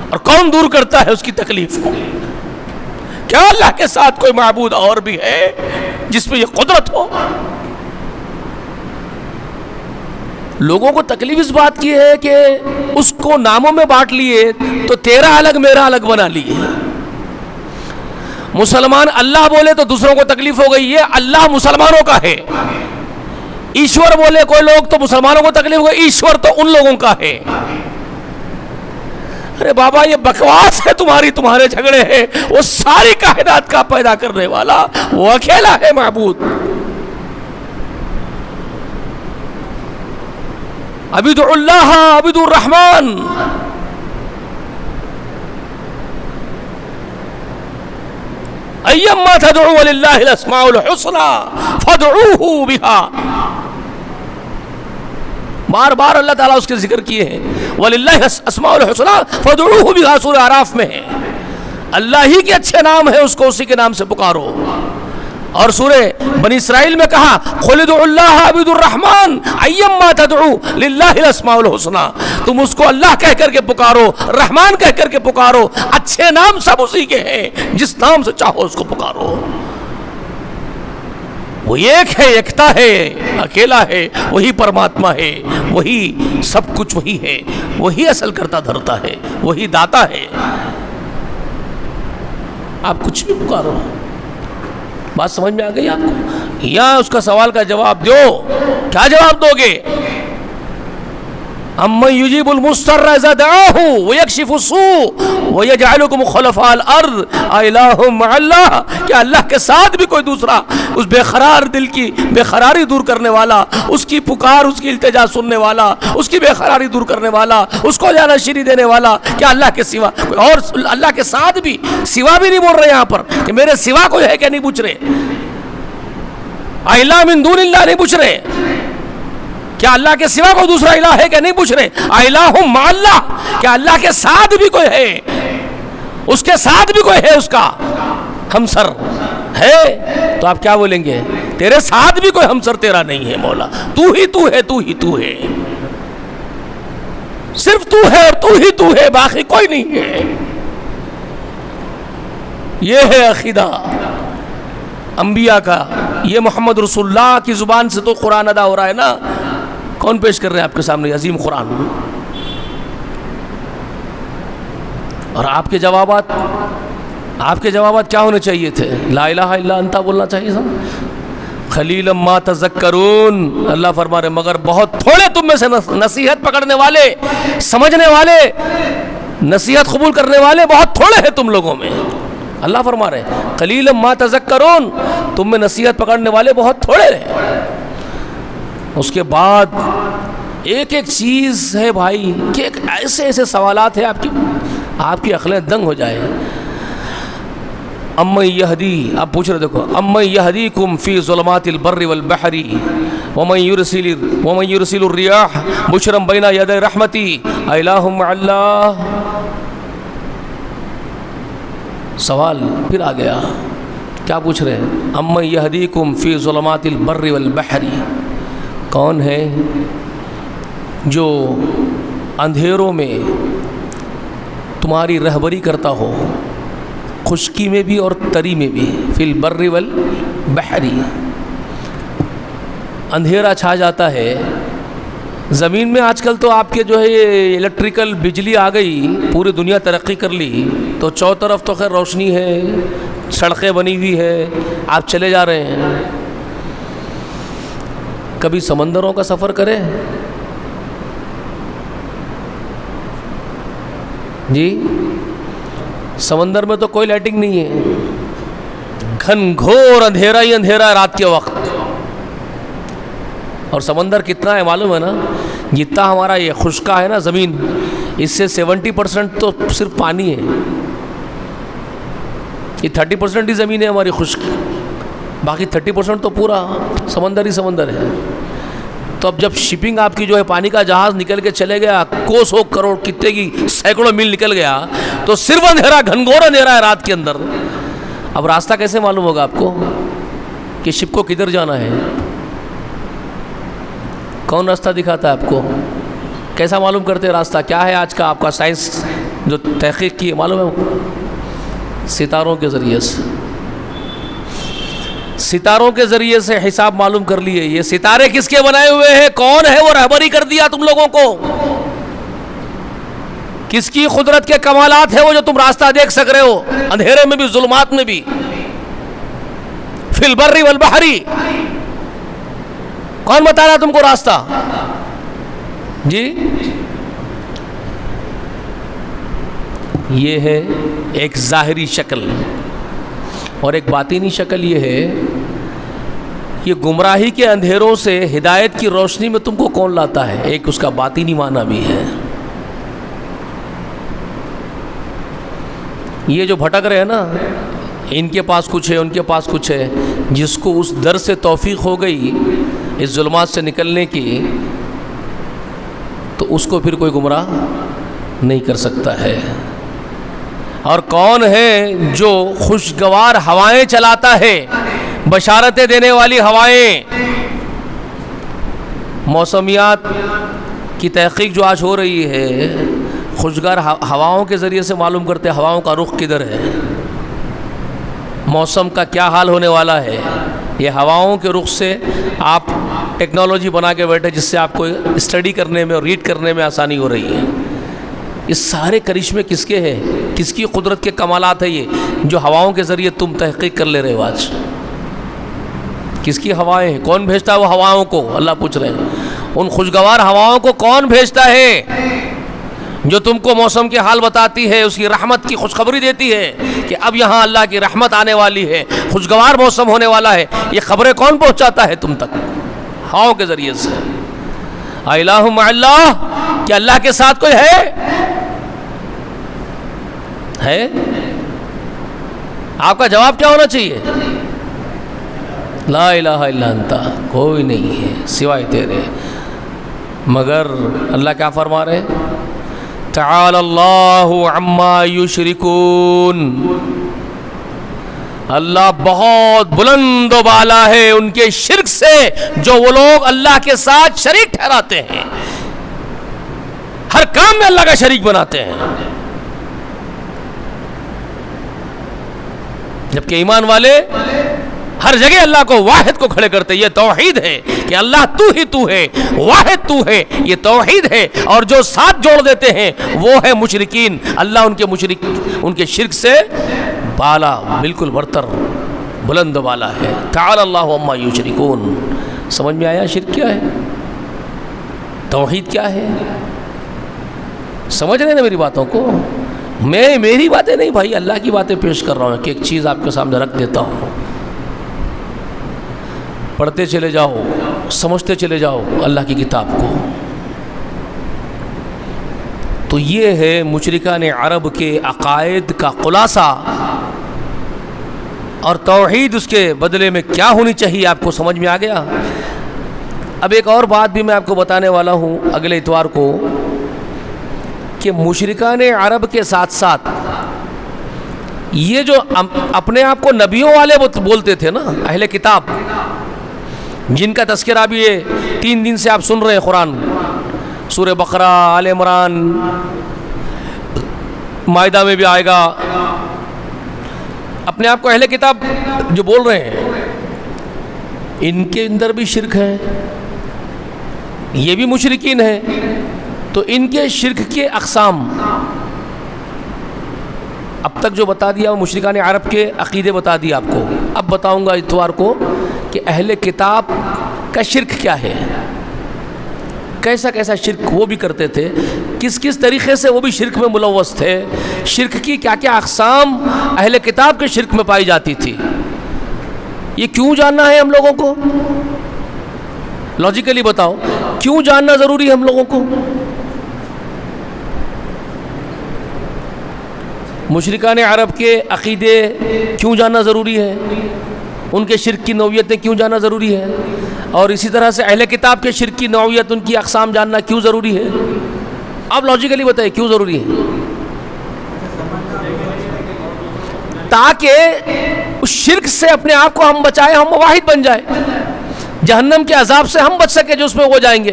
اور کون دور کرتا ہے اس کی تکلیف کو؟ کیا اللہ کے ساتھ کوئی معبود اور بھی ہے جس میں یہ قدرت ہو؟ لوگوں کو تکلیف اس بات کی ہے کہ اس کو ناموں میں بانٹ لیے تو تیرا الگ میرا الگ بنا لیے. مسلمان اللہ بولے تو دوسروں کو تکلیف ہو گئی، یہ اللہ مسلمانوں کا ہے. ایشور بولے کوئی لوگ تو مسلمانوں کو تکلیف ہو گئی، ایشور تو ان لوگوں کا ہے. ارے بابا یہ بکواس ہے تمہاری، تمہارے جھگڑے ہیں. وہ ساری کائنات کا پیدا کرنے والا وہ اکیلا ہے معبود. عبدوا اللہ عبدوا الرحمن. ایما تدعو وللہ الاسماء الحسنى فادعوہ بہا. بار بار اللہ تعالیٰ اس کے ذکر کیے ہیں. وَلِلَّهِ الْأَسْمَاءُ الْحُسْنَىٰ فَادْعُوهُ بِهَا. سورہ اعراف میں ہے، اللہ ہی کے اچھے نام ہیں، اس کو اسی کے نام سے پکارو. اور سورہ بنی اسرائیل میں کہا قُلِ ادْعُوا اللَّهَ عَبِدُ الرَّحْمَٰنِ أَيَّمَّا تَدْعُوا لِلَّهِ الْأَسْمَاءُ الْحُسْنَىٰ. تم اس کو اللہ کہہ کر کے پکارو، رحمان کہہ کر کے پکارو، اچھے نام سب اسی کے ہیں، جس نام سے چاہو اس کو پکارو. وہ ایک ہے، یکتا ہے، اکیلا ہے، وہی پرماتما ہے، وہی سب کچھ وہی ہے، وہی اصل کرتا دھرتا ہے، وہی داتا ہے. آپ کچھ بھی پکارو. بات سمجھ میں آ گئی آپ کو؟ یا اس کا سوال کا جواب دو. کیا جواب دو گے؟ اَمَّن يُجِيبُ الْمُضْطَرَّ إِذَا دَعَاهُ وَيَكْشِفُ السُّوءَ وَيَجْعَلُكُمْ خُلَفَاءَ الْأَرْضِ أَإِلَٰهٌ مَّعَ اللَّهِ. کیا اللہ کے ساتھ بھی کوئی دوسرا اس بے قرار دل کی بے قراری دور کرنے والا، اس کی پکار، اس کی التجا سننے والا، اس کی بے قراری دور کرنے والا، اس کو جانشینی دینے والا، کیا اللہ کے سوا کوئی اور؟ اللہ کے ساتھ بھی سوا بھی نہیں بول رہے یہاں پر کہ میرے سوا کوئی ہے کہ نہیں پوچھ رہے. اِلَٰهٌ مِّن دُونِ اللَّهِ نہیں پوچھ رہے. کیا اللہ کے سوا کوئی دوسرا الہ ہے کہ نہیں پوچھ رہے. الہ مع اللہ، کیا اللہ کے ساتھ بھی کوئی ہے، اس کے ساتھ بھی کوئی ہے، اس کا ہمسر ہے؟ تو آپ کیا بولیں گے؟ تیرے ساتھ بھی کوئی ہمسر تیرا نہیں ہے مولا، تو ہی تو ہے، تو ہی تو ہے، صرف تو ہے اور تو ہے، باقی کوئی نہیں ہے۔ یہ ہے عقیدہ انبیاء کا، یہ محمد رسول اللہ کی زبان سے تو قرآن ادا ہو رہا ہے نا۔ کون پیش کر رہے ہیں آپ کے سامنے عظیم قرآن؟ اور آپ کے جوابات کیا ہونے چاہیے تھے؟ لا الہ الا انت بولنا چاہیے تھا۔ قلیلا ما تذکرون، اللہ فرما رہے مگر بہت تھوڑے تم میں سے نصیحت پکڑنے والے، سمجھنے والے، نصیحت قبول کرنے والے بہت تھوڑے ہیں تم لوگوں میں۔ اللہ فرما رہے قلیلا ما تذکرون، تم میں نصیحت پکڑنے والے بہت تھوڑے ہیں۔ اس کے بعد ایک ایک چیز ہے بھائی کہ ایسے سوالات ہیں آپ کی عقلیں دنگ ہو جائے۔ امن یہدی، آپ پوچھ رہے دیکھو، امن یہدیکم فی ظلمات البر والبحر ومن یرسل الریاح بشرا بین یدی رحمتی الہ مع اللہ۔ سوال پھر آ گیا، کیا پوچھ رہے ہیں؟ امن یہدیکم فی ظلمات البر والبحر، کون ہے جو اندھیروں میں تمہاری رہبری کرتا ہو، خشکی میں بھی اور تری میں بھی، فی البر والبحر۔ اندھیرا چھا جاتا ہے زمین میں، آج کل تو آپ کے جو ہے یہ الیکٹریکل بجلی آ گئی، پوری دنیا ترقی کر لی تو چو طرف تو خیر روشنی ہے، سڑکیں بنی ہوئی ہے، آپ چلے جا رہے ہیں۔ کبھی سمندروں کا سفر کریں جی، سمندر میں تو کوئی لائٹنگ نہیں ہے، گھن گھور اندھیرا ہی اندھیرا ہے رات کے وقت۔ اور سمندر کتنا ہے معلوم ہے نا؟ جتنا ہمارا یہ خشکا ہے نا زمین، اس سے 70% تو صرف پانی ہے، یہ 30% ہی زمین ہے ہماری خشک، باقی 30% تو پورا سمندر ہی سمندر ہے۔ تو اب جب شپنگ آپ کی جو ہے پانی کا جہاز نکل کے چلے گیا، کوسوں کروڑ کتنے کی سینکڑوں میل نکل گیا، تو صرف اندھیرا، گھنگھور اندھیرا ہے رات کے اندر۔ اب راستہ کیسے معلوم ہوگا آپ کو کہ شپ کو کدھر جانا ہے؟ کون راستہ دکھاتا ہے آپ کو؟ کیسا معلوم کرتے راستہ؟ کیا ہے آج کا آپ کا سائنس جو تحقیق کی معلوم ہے؟ ستاروں کے ذریعے سے، ستاروں کے ذریعے سے حساب معلوم کر لیے۔ یہ ستارے کس کے بنائے ہوئے ہیں؟ کون ہے وہ رہبری کر دیا تم لوگوں کو؟ کس کی قدرت کے کمالات ہیں وہ جو تم راستہ دیکھ سک رہے ہو اندھیرے میں بھی، ظلمات میں بھی؟ فی البر والبحر، کون بتا رہا تم کو راستہ جی؟ یہ ہے ایک ظاہری شکل، اور ایک باطنی شکل یہ ہے، یہ گمراہی کے اندھیروں سے ہدایت کی روشنی میں تم کو کون لاتا ہے، ایک اس کا باطنی معنی بھی ہے۔ یہ جو بھٹک رہے ہیں نا، ان کے پاس کچھ ہے، ان کے پاس کچھ ہے، جس کو اس در سے توفیق ہو گئی اس ظلمات سے نکلنے کی، تو اس کو پھر کوئی گمراہ نہیں کر سکتا ہے۔ اور کون ہے جو خوشگوار ہوائیں چلاتا ہے، بشارتیں دینے والی ہوائیں؟ موسمیات کی تحقیق جو آج ہو رہی ہے، خوشگوار ہواؤں کے ذریعے سے معلوم کرتے ہواؤں کا رخ کدھر ہے، موسم کا کیا حال ہونے والا ہے۔ یہ ہواؤں کے رخ سے آپ ٹیکنالوجی بنا کے بیٹھے، جس سے آپ کو اسٹڈی کرنے میں اور ریڈ کرنے میں آسانی ہو رہی ہے۔ یہ سارے کرشمے کس کے ہیں؟ کس کی قدرت کے کمالات ہیں یہ جو ہواؤں کے ذریعے تم تحقیق کر لے رہے ہو آج؟ کس کی ہوائیں ہیں؟ کون بھیجتا ہے وہ ہواؤں کو؟ اللہ پوچھ رہے ہیں ان خوشگوار ہواؤں کو کون بھیجتا ہے جو تم کو موسم کے حال بتاتی ہے، اس کی رحمت کی خوشخبری دیتی ہے کہ اب یہاں اللہ کی رحمت آنے والی ہے، خوشگوار موسم ہونے والا ہے؟ یہ خبریں کون پہنچاتا ہے تم تک؟ ہواؤں کے ذریعے سے۔ الہ مع اللہ، کیا اللہ کے ساتھ کوئی ہے؟ آپ کا جواب کیا ہونا چاہیے؟ لا الہ الا انت، کوئی نہیں ہے سوائے تیرے۔ مگر اللہ کیا فرما رہے ہیں؟ تعالی اللہ عما یشرکون، اللہ بہت بلند و بالا ہے ان کے شرک سے جو وہ لوگ اللہ کے ساتھ شریک ٹھہراتے ہیں، ہر کام میں اللہ کا شریک بناتے ہیں. جبکہ ایمان والے ہر جگہ اللہ کو واحد کو کھڑے کرتے. یہ توحید ہے کہ اللہ تو ہی تو ہے، واحد تو ہے، یہ توحید ہے. اور جو ساتھ جوڑ دیتے ہیں وہ ہے مشرکین. اللہ ان کے شرک سے بالا، بالکل برتر، بلند والا ہے. تعالی اللہ عما یشرکون. سمجھ میں آیا شرک کیا ہے، توحید کیا ہے؟ سمجھ رہے ہیں نا میری باتوں کو؟ میری باتیں نہیں بھائی، اللہ کی باتیں پیش کر رہا ہوں کہ ایک چیز آپ کے سامنے رکھ دیتا ہوں. پڑھتے چلے جاؤ، سمجھتے چلے جاؤ اللہ کی کتاب کو. تو یہ ہے مشرکان عرب کے عقائد کا خلاصہ، اور توحید اس کے بدلے میں کیا ہونی چاہیے آپ کو سمجھ میں آ گیا. اب ایک اور بات بھی میں آپ کو بتانے والا ہوں اگلے اتوار کو، کہ مشرکان عرب کے ساتھ ساتھ یہ جو اپنے آپ کو نبیوں والے بولتے تھے نا، اہل کتاب، جن کا تذکرہ بھی یہ 3 دن سے آپ سن رہے ہیں قرآن، سورہ بقرہ، آل عمران، مائدہ میں بھی آئے گا. اپنے آپ کو اہل کتاب جو بول رہے ہیں، ان کے اندر بھی شرک ہے، یہ بھی مشرکین ہیں. تو ان کے شرک کے اقسام اب تک جو بتا دیا وہ مشرکان عرب کے عقیدے بتا دیا آپ کو. اب بتاؤں گا اتوار کو کہ اہل کتاب کا شرک کیا ہے، کیسا کیسا شرک وہ بھی کرتے تھے، کس کس طریقے سے وہ بھی شرک میں ملوث تھے، شرک کی کیا کیا اقسام اہل کتاب کے شرک میں پائی جاتی تھی. یہ کیوں جاننا ہے ہم لوگوں کو؟ لاجیکلی بتاؤ، کیوں جاننا ضروری ہے ہم لوگوں کو؟ مشرکان عرب کے عقیدے کیوں جاننا ضروری ہے؟ ان کے شرک کی نوعیتیں کیوں جاننا ضروری ہے؟ اور اسی طرح سے اہل کتاب کے شرک کی نوعیت، ان کی اقسام جاننا کیوں ضروری ہے؟ آپ لاجیکلی بتائیے کیوں ضروری ہے؟ تاکہ اس شرک سے اپنے آپ کو ہم بچائیں، ہم واحد بن جائیں، جہنم کے عذاب سے ہم بچ سکے جو اس میں وہ جائیں گے.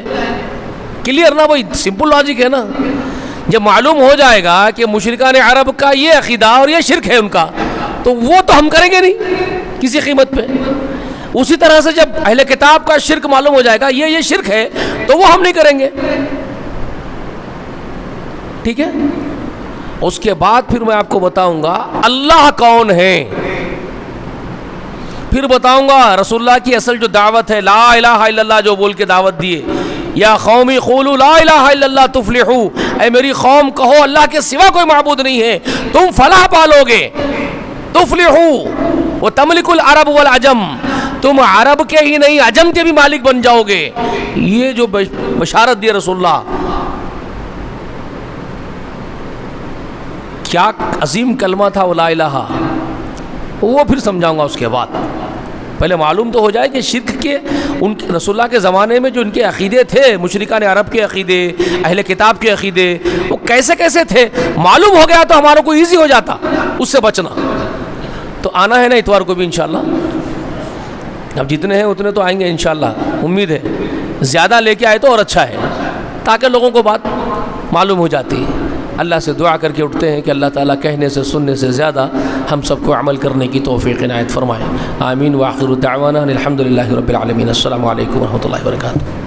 کلیئر نا بھائی؟ سمپل لاجک ہے نا. جب معلوم ہو جائے گا کہ مشرکان عرب کا یہ عقیدہ اور یہ شرک ہے ان کا، تو وہ تو ہم کریں گے نہیں کسی قیمت پہ. اسی طرح سے جب اہل کتاب کا شرک معلوم ہو جائے گا یہ شرک ہے، تو وہ ہم نہیں کریں گے. ٹھیک ہے؟ اس کے بعد پھر میں آپ کو بتاؤں گا اللہ کون ہے، پھر بتاؤں گا رسول اللہ کی اصل جو دعوت ہے، لا الہ الا اللہ جو بول کے دعوت دیے، یا قومی قولوا لا الہ الا اللہ تفلحوا، اے میری قوم کہو اللہ کے سوا کوئی معبود نہیں ہے، تم فلاح پالو گے. تفلحوا وتملک العرب والعجم، تم عرب کے ہی نہیں عجم کے بھی مالک بن جاؤ گے. یہ جو بشارت دی رسول اللہ، کیا عظیم کلمہ تھا وہ لا الہ. وہ پھر سمجھاؤں گا اس کے بعد. پہلے معلوم تو ہو جائے کہ شرک کے ان رسول اللہ کے زمانے میں جو ان کے عقیدے تھے، مشرکان عرب کے عقیدے، اہل کتاب کے عقیدے، وہ کیسے کیسے تھے. معلوم ہو گیا تو ہمارا کو ایزی ہو جاتا اس سے بچنا. تو آنا ہے نا اتوار کو بھی انشاءاللہ. اب جتنے ہیں اتنے تو آئیں گے انشاءاللہ، امید ہے. زیادہ لے کے آئے تو اور اچھا ہے، تاکہ لوگوں کو بات معلوم ہو جاتی ہے. اللہ سے دعا کر کے اٹھتے ہیں کہ اللہ تعالیٰ کہنے سے سننے سے زیادہ ہم سب کو عمل کرنے کی توفیق عنایت فرمائے. آمین. وآخر دعوانا الحمد للہ رب العالمین. السلام علیکم ورحمۃ اللہ وبرکاتہ.